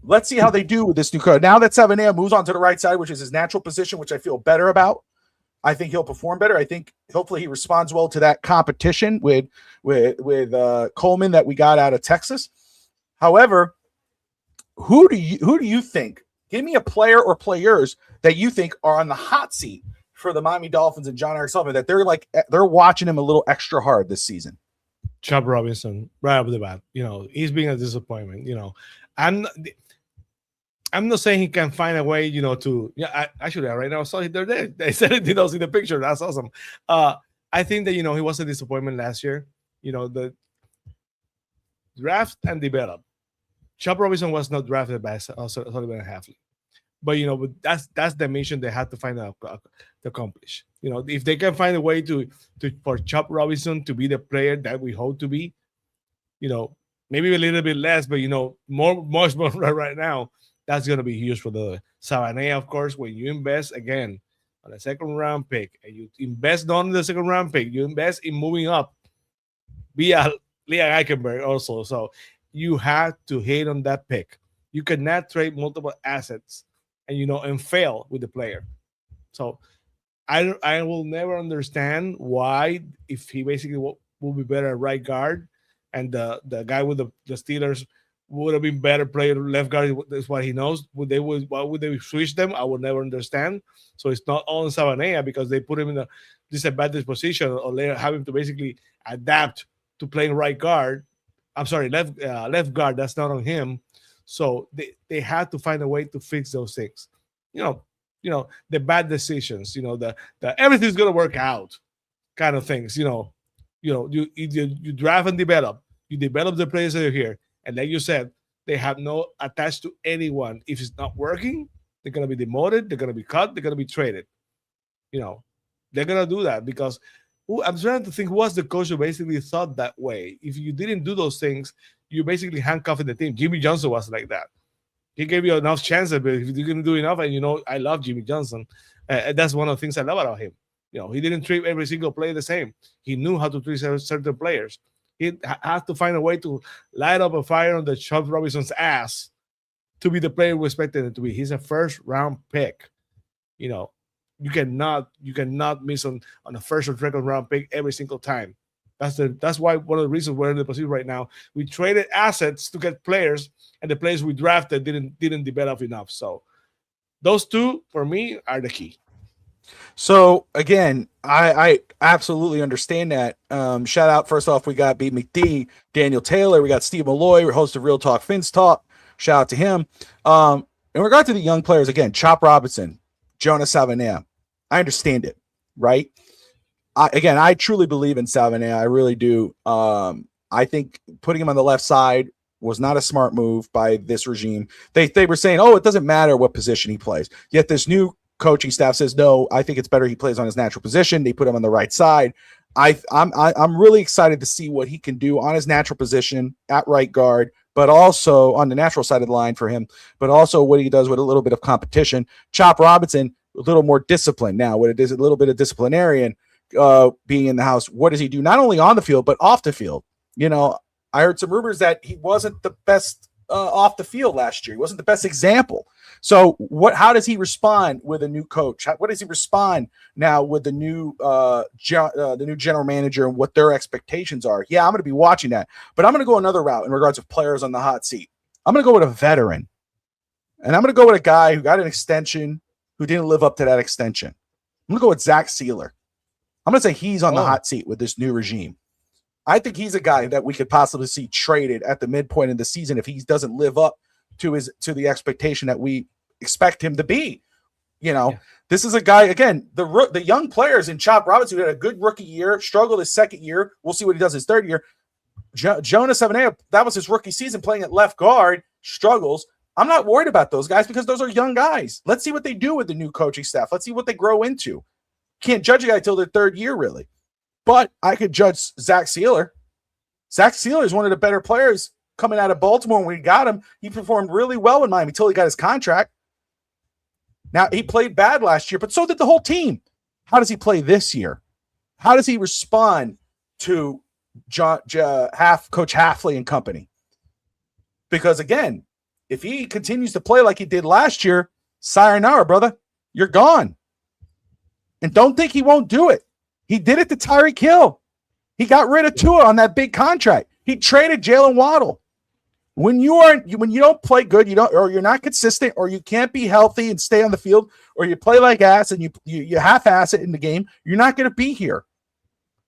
let's see how they do with this new code. Now that Savaiinaea moves on to the right side, which is his natural position, which I feel better about, I think he'll perform better. I think hopefully he responds well to that competition with Coleman that we got out of Texas. However, who do you think? Give me a player or players that you think are on the hot seat for the Miami Dolphins and John R. Sullivan, that they're watching him a little extra hard this season. Chop Robinson, right off the bat, he's being a disappointment. I'm not saying he can find a way, actually, right now I saw it there. They said it, in the picture. That's awesome. I think that, he was a disappointment last year. The draft and develop. Chop Robinson was not drafted by Sullivan and Hafley. But, that's the mission they had to find out to accomplish. If they can find a way for Chop Robinson to be the player that we hope to be, maybe a little bit less, but, much more right now, that's going to be huge for the Savaiinaea, of course. When you invest, again, on a second-round pick, and you invest not in the second-round pick, you invest in moving up via Liam Eichenberg also. So you have to hit on that pick. You cannot trade multiple assets and fail with the player. So I will never understand why, if he basically will be better at right guard, and the guy with the Steelers would have been better player left guard. That's what he knows. Why would they switch them? I would never understand. So it's not all on Savaiinaea because they put him in a disadvantaged position, or they have him to basically adapt to playing right guard. I'm sorry, left guard. That's not on him. So they had to find a way to fix those things. The bad decisions, the everything's gonna work out kind of things. You draft and develop. You develop the players that are here, and like you said, they have no attached to anyone. If it's not working, they're gonna be demoted. They're gonna be cut. They're gonna be traded. They're gonna do that because I'm trying to think who was the coach who basically thought that way. If you didn't do those things, you basically handcuffing the team. Jimmy Johnson was like that. He gave you enough chances, but if you didn't do enough, and I love Jimmy Johnson. That's one of the things I love about him. He didn't treat every single player the same. He knew how to treat certain players. He had to find a way to light up a fire on the Chubb Robinson's ass to be the player we expected him to be. He's a first round pick. You cannot miss on a first or second round pick every single time. That's why one of the reasons we're in the position right now. We traded assets to get players, and the players we drafted didn't develop enough. So those two for me are the key. So again, I absolutely understand that. Shout out first off, we got B McD, Daniel Taylor, we got Steve Malloy, host of Real Talk Fins Talk. Shout out to him. In regard to the young players, again, Chop Robinson, Jonah Savannah. I understand it, right? I truly believe in Savannah. I really do. I think putting him on the left side was not a smart move by this regime. They were saying, oh, it doesn't matter what position he plays. Yet this new coaching staff says, no, I think it's better he plays on his natural position. They put him on the right side. I'm really excited to see what he can do on his natural position at right guard, but also on the natural side of the line for him, but also what he does with a little bit of competition. Chop Robinson, a little more discipline. Now, what it is, a little bit of disciplinarian being in the house. What does he do? Not only on the field, but off the field. I heard some rumors that he wasn't the best off the field last year. He wasn't the best example. So how does he respond with a new coach? What does he respond now with the new general manager and what their expectations are? Yeah, I'm going to be watching that, but I'm going to go another route in regards of players on the hot seat. I'm going to go with a veteran, and I'm going to go with a guy who got an extension who didn't live up to that extension. I'm going to go with Zach Sealer. I'm going to say he's on the hot seat with this new regime. I think he's a guy that we could possibly see traded at the midpoint of the season if he doesn't live up to the expectation that we expect him to be. This is a guy, again, the young players in Chop Robinson who had a good rookie year, struggled his second year. We'll see what he does his third year. Jonah Savannah, that was his rookie season playing at left guard, struggles. I'm not worried about those guys because those are young guys. Let's see what they do with the new coaching staff. Let's see what they grow into. Can't judge a guy till their third year, really. But I could judge Zach Sealer. Zach Sealer is one of the better players coming out of Baltimore. When we got him, he performed really well in Miami until he got his contract. Now, he played bad last year, but so did the whole team. How does he play this year? How does he respond to Coach Hafley and company? Because, again, if he continues to play like he did last year, sayonara, brother. You're gone. And don't think he won't do it. He did it to Tyreek Hill. He got rid of Tua on that big contract. He traded Jalen Waddle. When you don't play good, you're not consistent, or you can't be healthy and stay on the field, or you play like ass and you half-ass it in the game, you're not going to be here.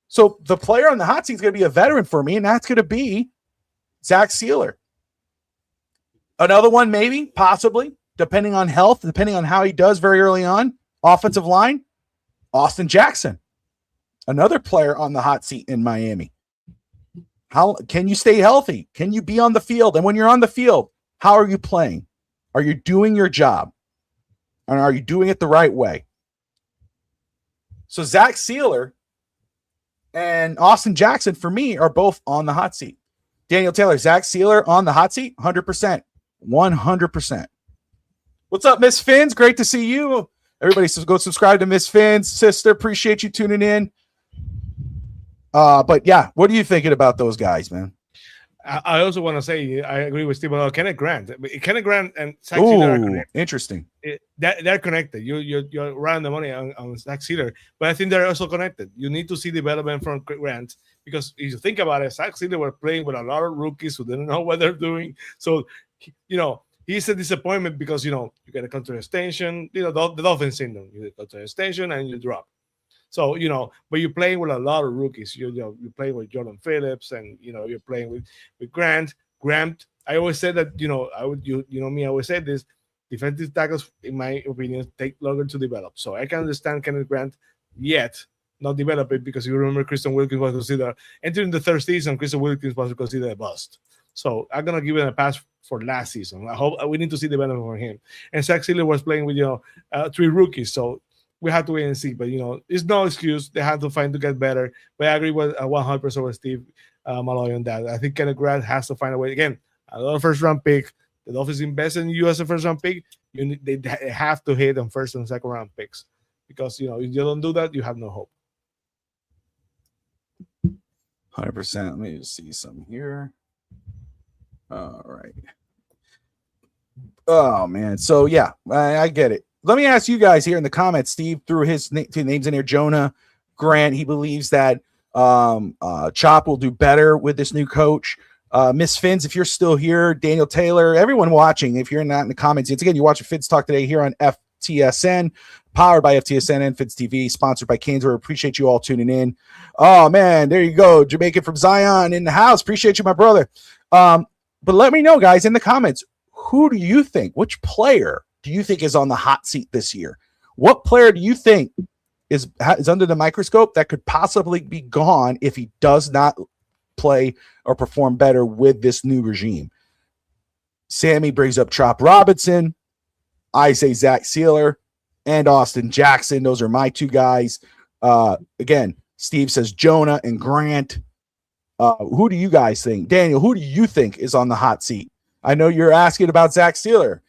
So the player on the hot seat is going to be a veteran for me, and that's going to be Zach Sealer. Another one, maybe, possibly, depending on health, depending on how he does very early on. Offensive line, Austin Jackson. Another player on the hot seat in Miami. How can you stay healthy? Can you be on the field? And when you're on the field, how are you playing? Are you doing your job? And are you doing it the right way? So Zach Sealer and Austin Jackson, for me, are both on the hot seat. Daniel Taylor, Zach Sealer on the hot seat, 100%. 100%. What's up, Miss Fins? Great to see you. Everybody go subscribe to Miss Fins. Sister, appreciate you tuning in. But yeah, what are you thinking about those guys, man? I also want to say I agree with Steve about Kenneth Grant. Kenneth Grant and Zach Sealer are connected. Interesting. They're connected. You're running the money on Zach Sealer, but I think they're also connected. You need to see development from Grant because if you think about it, Zach Sealer were playing with a lot of rookies who didn't know what they're doing. So, he's a disappointment because, you get a contract extension, the Dolphins syndrome. You get a contract extension and you drop. So, but you're playing with a lot of rookies. You're playing with Jordan Phillips and, you're playing with Grant. Grant I always said that, you know me, I always say this: defensive tackles, in my opinion, take longer to develop. So I can understand Kenneth Grant yet not develop it, because you remember Christian Wilkins was considered entering the third season. Christian Wilkins was considered a bust. So I'm gonna give it a pass for last season. I hope we need to see development for him. And Zach Sealer was playing with 3 rookies, so we have to wait and see. But it's no excuse. They have to find to get better. But I agree with 100% with Steve Malloy on that. I think Kenneth Grant has to find a way. Again, another first round pick. The Dolphins invest in you as a first round pick. They have to hit on first and second round picks, because if you don't do that, you have no hope. 100%. Let me just see some here. All right. Oh man. So yeah, I get it. Let me ask you guys here in the comments. Steve threw his 2 names in here. Jonah Grant. He believes that Chop will do better with this new coach. Miss Fins, if you're still here, Daniel Taylor, everyone watching, if you're not in the comments, it's again, you're watching Fins Talk today here on FTSN, powered by FTSN and Fins TV, sponsored by Canes. We appreciate you all tuning in. Oh man, there you go. Jamaican from Zion in the house. Appreciate you, my brother. But let me know, guys, in the comments, who do you think, which player do you think is on the hot seat this year? What player do you think is under the microscope that could possibly be gone if he does not play or perform better with this new regime? Sammy brings up Chop Robinson. I say Zach Sealer and Austin Jackson. Those are my 2 guys. Again, Steve says Jonah and Grant. Who do you guys think? Daniel, who do you think is on the hot seat? I know you're asking about Zach Sealer.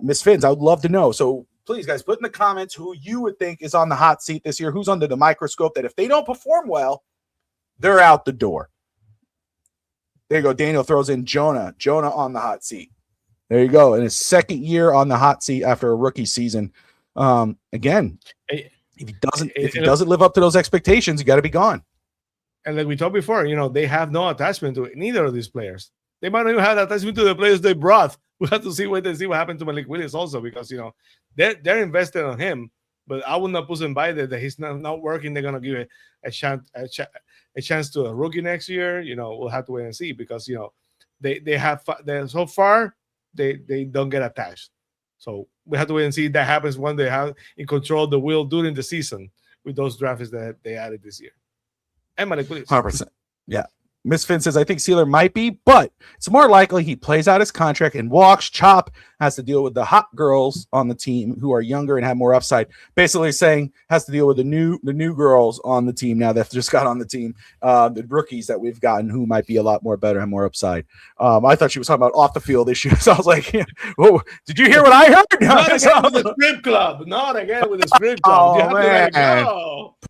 Miss Fins, I would love to know. So please, guys, put in the comments who you would think is on the hot seat this year, who's under the microscope, that if they don't perform well, they're out the door. There you go. Daniel throws in Jonah. Jonah on the hot seat. There you go. In his second year on the hot seat after a rookie season. Again, if he doesn't live up to those expectations, you got to be gone. And like we talked before, they have no attachment to neither of these players. They might not even have attachment to the players they brought. We have to see what happened to Malik Willis also, because they're invested on him. But I would not put him by that he's not working. They're gonna give a chance to a rookie next year. We'll have to wait and see, because they so far they don't get attached. So we have to wait and see if that happens when they have in control the wheel during the season with those drafts that they added this year. And Malik Willis. 100%. Yeah. Miss Finn says, I think Sealer might be, but it's more likely he plays out his contract and walks. Chop has to deal with the hot girls on the team who are younger and have more upside. Basically saying has to deal with the new girls on the team now that just got on the team, the rookies that we've gotten who might be a lot more better and more upside. I thought she was talking about off the field issues. I was like, whoa, did you hear what I heard? Not again with the strip club. Not again with the strip club. Oh, man.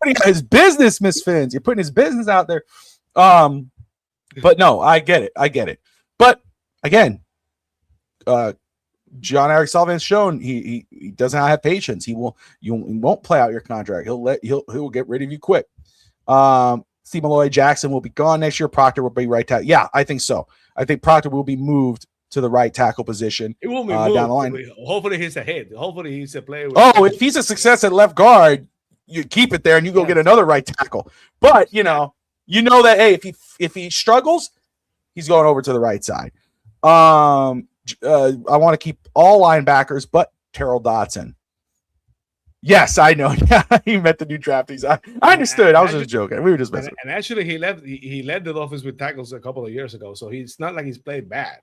Putting out his business, Miss Fins. You're putting his business out there. But no, I get it. But again, John Eric Sullivan's shown he doesn't have patience. He won't play out your contract. He'll get rid of you quick. Steve Malloy Jackson will be gone next year. Proctor will be right tackle. Yeah, I think so. I think Proctor will be moved to the right tackle position. It will be moved down the line. Hopefully he's ahead. Hopefully he's a player. If he's a success at left guard, you keep it there and you go get another right tackle. But you know that, hey, if he struggles, he's going over to the right side. I want to keep all linebackers but Terrell Dotson. Yes, I know. Yeah, he met the new draftees. I understood. I was just joking. We were just messing. And actually, he led the Dolphins with tackles a couple of years ago, so he's not like he's played bad.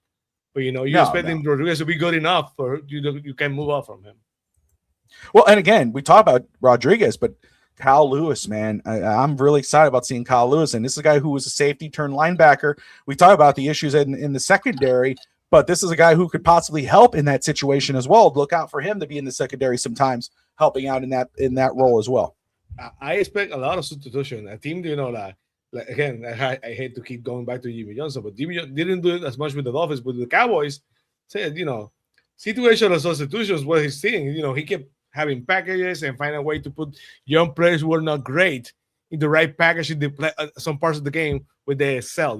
But you expect him Rodriguez to be good enough for you can move on from him. Well, and again, we talk about Rodriguez, but Kyle Lewis, man, I'm really excited about seeing Kyle Lewis. And this is a guy who was a safety turned linebacker. We talk about the issues in the secondary, but this is a guy who could possibly help in that situation as well. Look out for him to be in the secondary sometimes, helping out in that role as well. I expect a lot of substitution. A team, like again, I hate to keep going back to Jimmy Johnson, but Jimmy didn't do it as much with the Dolphins, but the Cowboys said, situational substitutions, what he's seeing, he kept having packages and find a way to put young players who were not great in the right package in some parts of the game where they excel.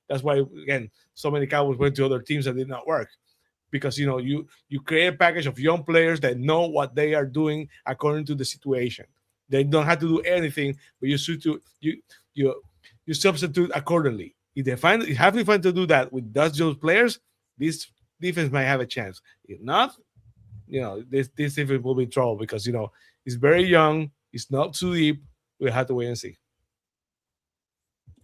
That's why, again, so many Cowboys went to other teams that did not work, because you create a package of young players that know what they are doing according to the situation. They don't have to do anything, but you substitute accordingly. If they have to find to do that with those players, this defense might have a chance. If not, this defense will be in trouble because it's very young. It's not too deep. We have to wait and see.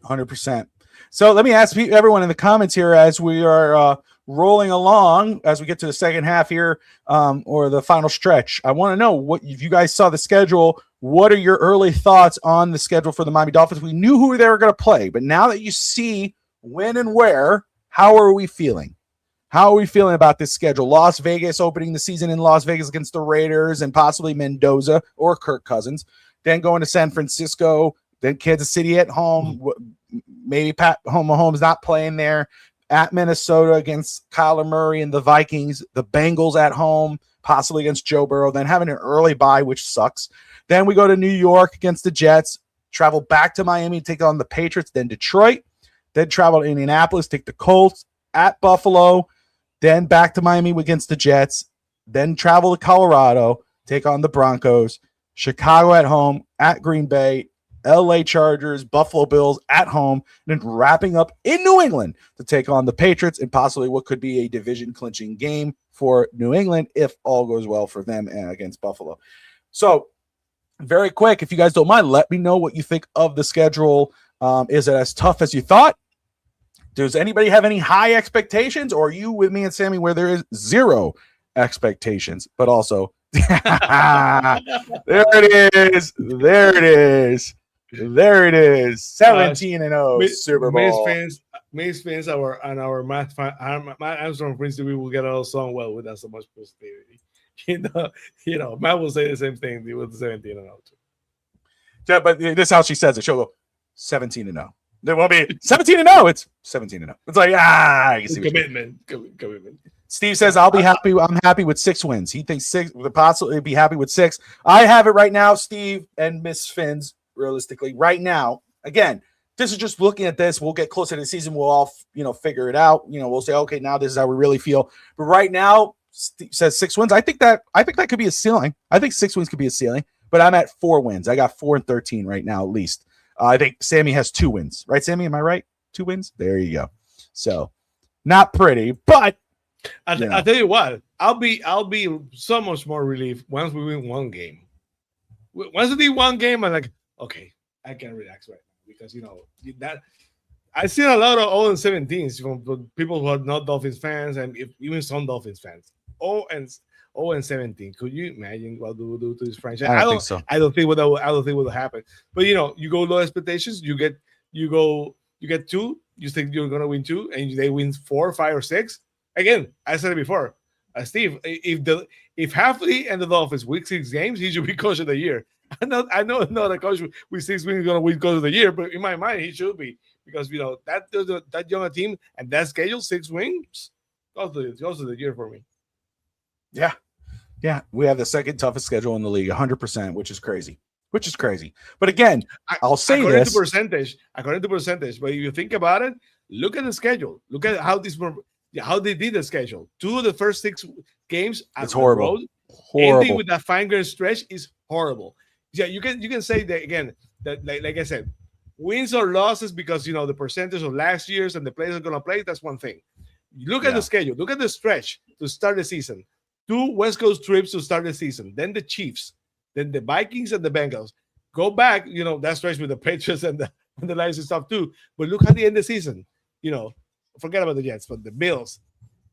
100%. So let me ask everyone in the comments here as we are rolling along, as we get to the second half here, or the final stretch. I want to know what, if you guys saw the schedule, what are your early thoughts on the schedule for the Miami Dolphins? We knew who they were going to play, but now that you see when and where, how are we feeling? How are we feeling about this schedule? Las Vegas, opening the season in Las Vegas against the Raiders and possibly Mendoza or Kirk Cousins. Then going to San Francisco, then Kansas City at home. Maybe Pat Mahomes not playing there. At Minnesota against Kyler Murray and the Vikings. The Bengals at home, possibly against Joe Burrow. Then having an early bye, which sucks. Then we go to New York against the Jets. Travel back to Miami, take on the Patriots. Then Detroit. Then travel to Indianapolis, take the Colts. At Buffalo. Then back to Miami against the Jets. Then travel to Colorado, take on the Broncos. Chicago at home, at Green Bay, LA Chargers, Buffalo Bills at home, and then wrapping up in New England to take on the Patriots and possibly what could be a division clinching game for New England if all goes well for them against Buffalo. So very quick, if you guys don't mind, let me know what you think of the schedule. Is it as tough as you thought? Does anybody have any high expectations, or are you with me and Sammy where there is zero expectations, but also there it is. There it is. There it is. 17-0 Super Bowl. Mace fans our Matt Armstrong Prince, we will get all song well without so much positivity. Matt will say the same thing with 17-0 too. Yeah, but this is how she says it. She'll go 17-0. There won't be 17-0. It's 17-0. It's like you see commitment. Steve says I'll be happy. I'm happy with 6 wins. He thinks 6 would possibly be happy with 6. I have it right now, Steve and Miss Fins. Realistically, right now, again, this is just looking at this. We'll get closer to the season. We'll all figure it out. We'll say, okay, now this is how we really feel. But right now, Steve says 6 wins. I think that could be a ceiling. I think 6 wins could be a ceiling. But I'm at 4 wins. I got 4-13 right now, at least. I think Sammy has 2 wins, right? Sammy, am I right? 2 wins. There you go. So, not pretty, but I'll tell you what. I'll be so much more relieved once we win one game. Once we win one game, I'm like, okay, I can relax right now because that I've seen a lot of 0-17s from people who are not Dolphins fans and even some Dolphins fans. 0-17. Could you imagine what we will do to this franchise? I don't think so. I don't think what will happen. But you go low expectations. You get 2. You think you're gonna win 2, and they win 4, 5, or 6. Again, I said it before, Steve. If Halfley and the Dolphins win 6 games, he should be coach of the year. I know not a coach with 6 wins is gonna win coach of the year, but in my mind, he should be because that young team and that schedule 6 wins goes to the year for me. Yeah, we have the second toughest schedule in the league, 100%, which is crazy. But again, I'll say according this. according to percentage, but if you think about it, look at the schedule. Look at how they did the schedule. 2 of the first 6 games it's horrible. Anything with that fine-grained stretch is horrible. Yeah, you can say that again. That like I said, wins or losses because the percentage of last year's and the players are going to play. That's one thing. Look at the schedule. Look at the stretch to start the season. 2 West Coast trips to start the season. Then the Chiefs. Then the Vikings and the Bengals. Go back. That stretch with the Patriots and the Lions and stuff too. But look at the end of the season. Forget about the Jets, but the Bills,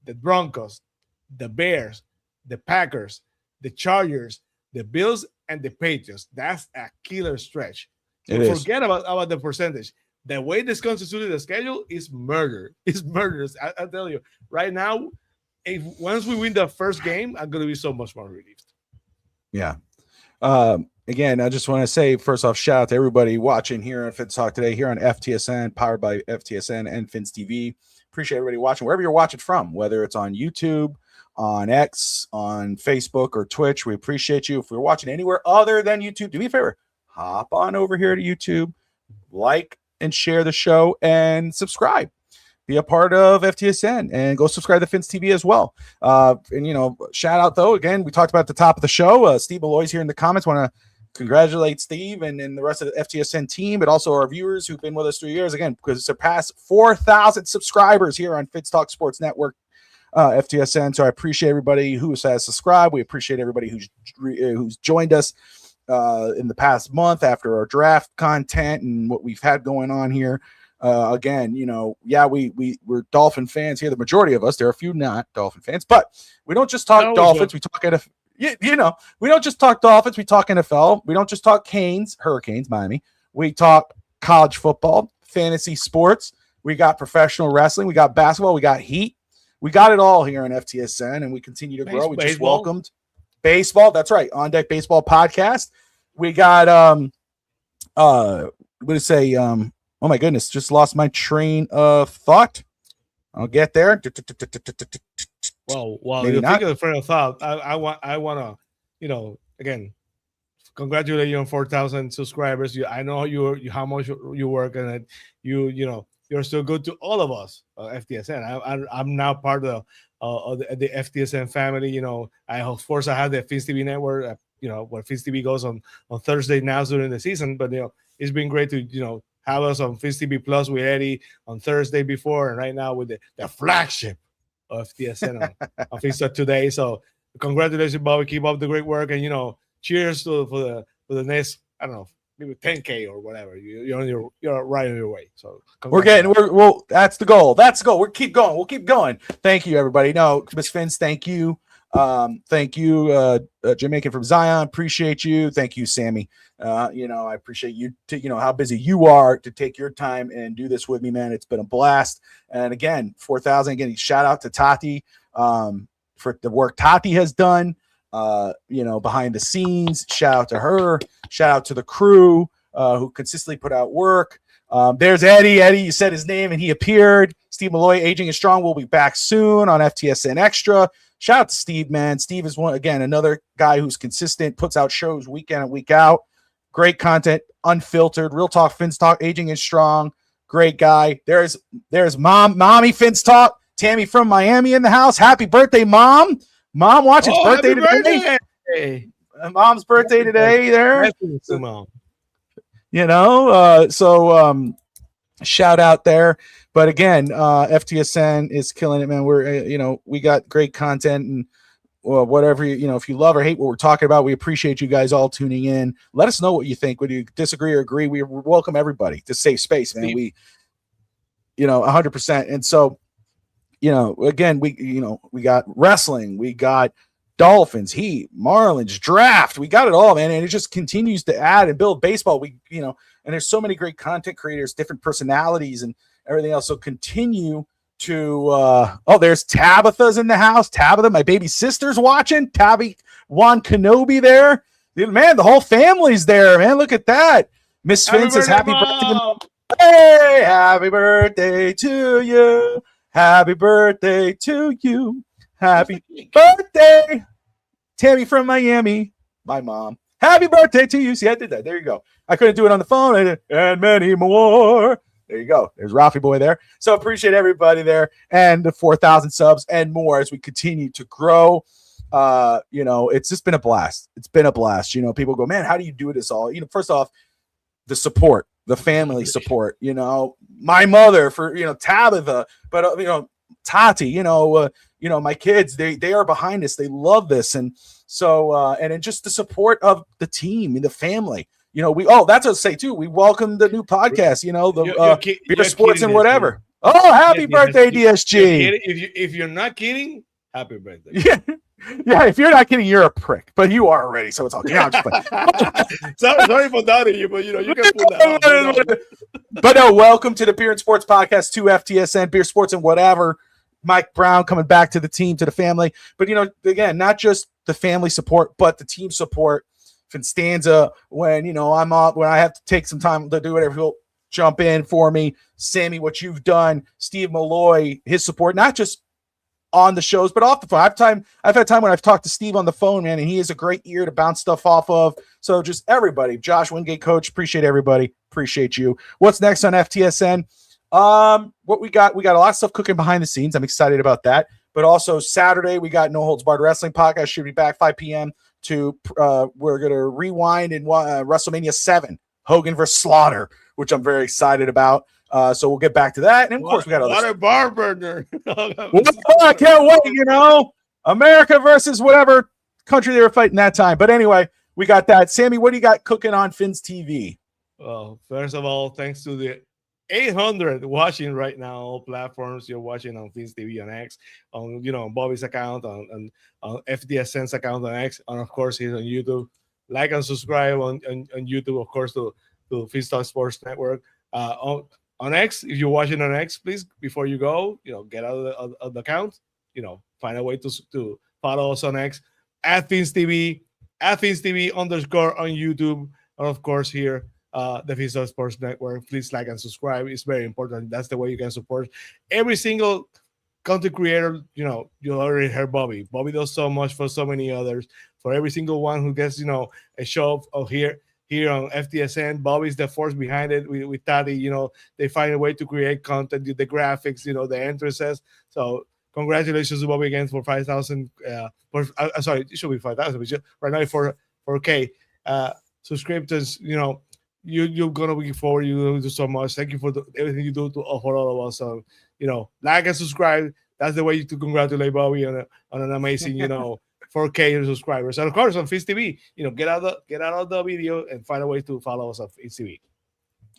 the Broncos, the Bears, the Packers, the Chargers, the Bills, and the Patriots. That's a killer stretch. Forget about the percentage. The way this constituted the schedule is murder. It's murderous. I'll tell you right now. Once we win the first game, I'm going to be so much more relieved. Yeah. Again, I just want to say, first off, shout out to everybody watching here on Fins Talk today, here on FTSN, powered by FTSN and Fins TV. Appreciate everybody watching, wherever you're watching from, whether it's on YouTube, on X, on Facebook, or Twitch. We appreciate you. If you're watching anywhere other than YouTube, do me a favor, hop on over here to YouTube, like and share the show, and subscribe. Be a part of FTSN and go subscribe to Fins TV as well. And shout out though, again, we talked about at the top of the show. Steve Malloy's here in the comments. Want to congratulate Steve and the rest of the FTSN team, but also our viewers who've been with us 3 years again, because surpassed 4,000 subscribers here on Fins Talk Sports Network. FTSN. So I appreciate everybody who has subscribed. We appreciate everybody who's joined us in the past month after our draft content and what we've had going on here. Again, we're Dolphin fans here. The majority of us. There are a few not Dolphin fans, but we don't just talk Dolphins. We talk NFL. We don't just talk Dolphins. We talk NFL. We don't just talk Hurricanes, Miami. We talk college football, fantasy sports. We got professional wrestling. We got basketball. We got Heat. We got it all here on FTSN, and we continue to grow. We just welcomed baseball. That's right. On Deck Baseball Podcast. We got I'm going to say oh my goodness, just lost my train of thought. I'll get there. Well, you're thinking of train of thought. I want to, again, congratulate you on 4,000 subscribers. I know how much you work, and you're so good to all of us. FTSN. I'm now part of the FTSN family. Of course I have the Fins TV network. Where Fins TV goes on Thursday now during the season, but it's been great to have us on Fins TV Plus with Eddie on Thursday before, and right now with the flagship of FTSN on Fins today. So congratulations, Bobby. Keep up the great work, and cheers for the next, I don't know, maybe 10K or whatever. You're right on your way. So that's the goal. We'll keep going. Thank you, everybody. No, Miss Fins, thank you. Thank you, Jamaican from Zion. Appreciate you. Thank you, Sammy. I appreciate you how busy you are to take your time and do this with me, man. It's been a blast. And again, 4,000. Again, shout out to Tati for the work Tati has done. Behind the scenes. Shout out to her. Shout out to the crew who consistently put out work. There's Eddie. Eddie, you said his name and he appeared. Steve Malloy, Aging is Strong, will be back soon on FTSN Extra. Shout out to Steve, man. Steve is another guy who's consistent, puts out shows week in and week out. Great content, unfiltered, real talk, Fins Talk, Aging is Strong. Great guy. There's mommy Fins Talk. Tammy from Miami in the house. Happy birthday, Mom. Mom, watch its birthday today. Birthday. Mom's birthday today there. Mom. Shout out there. But again, FTSN is killing it, man. We're, we got great content and whatever, if you love or hate what we're talking about, we appreciate you guys all tuning in. Let us know what you think. Whether you disagree or agree, we welcome everybody to safe space, man. We, 100%. And so, again, we got wrestling, we got Dolphins, Heat, Marlins, draft. We got it all, man. And it just continues to add and build baseball. And there's so many great content creators, different personalities and everything else. So continue to, there's Tabitha's in the house. Tabitha, my baby sister's watching. Tabby Juan Kenobi there. Man, the whole family's there, man. Look at that. Miss Finn says happy birthday. Hey, happy birthday to you. Happy birthday to you. Happy birthday, Tammy from Miami, my mom. Happy birthday to you. See, I did that. There you go. I couldn't do it on the phone. And many more. There you go. There's Rafi boy there. So appreciate everybody there and the 4,000 subs and more as we continue to grow. It's just been a blast. It's been a blast. People go, man, how do you do this all? First off, the support, the family support, my mother for, Tabitha, but, Tati, my kids, they are behind us. They love this. And so, and just the support of the team and the family, that's what I say too. We welcome the new podcast, Beer Sports and whatever. Oh, happy birthday, DSG. If you're not kidding, happy birthday. Yeah. Yeah, if you're not kidding, you're a prick, but you are already, so it's all good. Sorry for doubting you, but you can pull that off. But no, welcome to the Beer and Sports Podcast, to FTSN, Beer Sports and whatever. Mike Brown coming back to the team, to the family. But, again, not just the family support, but the team support. Finstanza, when, I'm off, when I have to take some time to do whatever, he'll jump in for me. Sammy, what you've done. Steve Malloy, his support, not just on the shows, but off the phone. I've had time when I've talked to Steve on the phone, man, and he has a great ear to bounce stuff off of. So just everybody, Josh Wingate, coach, appreciate everybody. Appreciate you. What's next on FTSN? What we got a lot of stuff cooking behind the scenes. I'm excited about that. But also Saturday, we got No Holds Barred Wrestling Podcast. Should be back 5 p.m. to we're gonna rewind in WrestleMania 7, Hogan versus Slaughter, which I'm very excited about. So we'll get back to that. And of course, we got other what a stuff. bar burner. I can't wait, America versus whatever country they were fighting that time. But anyway, we got that. Sammy, what do you got cooking on Fins TV? Well, first of all, thanks to the 800 watching right now, all platforms you're watching on Fins TV on X, on Bobby's account, on FTSN's account on X, and of course here on YouTube. Like and subscribe on YouTube, of course, to Fins Talk Sports Network. On X, if you're watching on X, please, before you go, get out of the account, find a way to follow us on X at Fins TV, @FinsTV_ on YouTube, and of course here, the Fins Talk Sports Network. Please like and subscribe. It's very important. That's the way you can support every single content creator. You already heard Bobby. Bobby does so much for so many others. For every single one who gets, a show of here on FTSN, Bobby's the force behind it. With Tati, they find a way to create content, the graphics, the entrances. So congratulations to Bobby again for 5,000. Sorry, it should be 5,000. Right now for 4K subscriptions. You're gonna be forward. You do so much. Thank you for everything you do for all of us. So like and subscribe. That's the way to congratulate Bobby on an amazing 4K subscribers. And of course on Fins TV, get out of the video and find a way to follow us on Fins TV.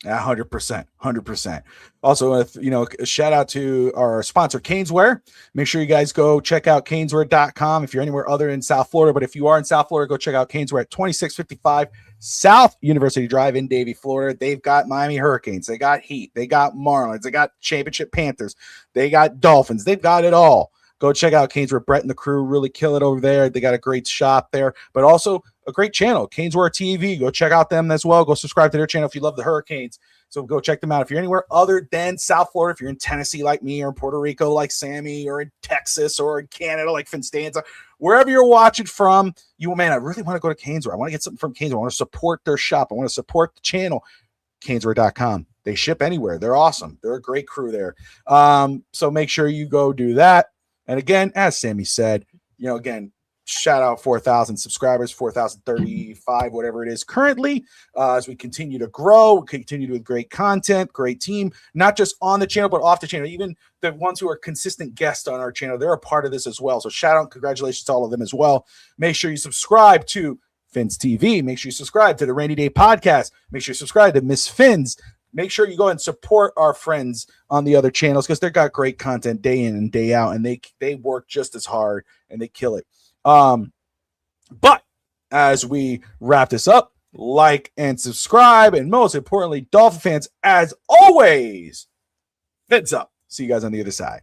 100%. Also, a shout out to our sponsor, Caneswear. Make sure you guys go check out caneswear.com if you're anywhere other in South Florida. But if you are in South Florida, go check out Caneswear at 2655 South University Drive in Davie, Florida. They've got Miami Hurricanes. They got Heat. They got Marlins. They got Championship Panthers. They got Dolphins. They've got it all. Go check out Caneswear. Brett and the crew really kill it over there. They got a great shop there, but also a great channel, Caneswear TV. Go check out them as well. Go subscribe to their channel if you love the Hurricanes. So go check them out. If you're anywhere other than South Florida, if you're in Tennessee like me, or in Puerto Rico like Sammy, or in Texas, or in Canada like Finstanza, wherever you're watching from, I really want to go to Caneswear. I want to get something from Caneswear. I want to support their shop. I want to support the channel. Caneswear.com. They ship anywhere. They're awesome. They're a great crew there. So make sure you go do that. And again, as Sammy said, again, shout out 4,000 subscribers, 4,035, whatever it is currently, as we continue to grow, we continue with great content, great team, not just on the channel, but off the channel. Even the ones who are consistent guests on our channel, they're a part of this as well. So shout out and congratulations to all of them as well. Make sure you subscribe to Fins TV. Make sure you subscribe to the Rainy Day Podcast. Make sure you subscribe to Miss Fins. Make sure you go and support our friends on the other channels because they've got great content day in and day out, and they work just as hard and they kill it. But as we wrap this up, like and subscribe, and most importantly, Dolphin fans, as always, Fins up. See you guys on the other side.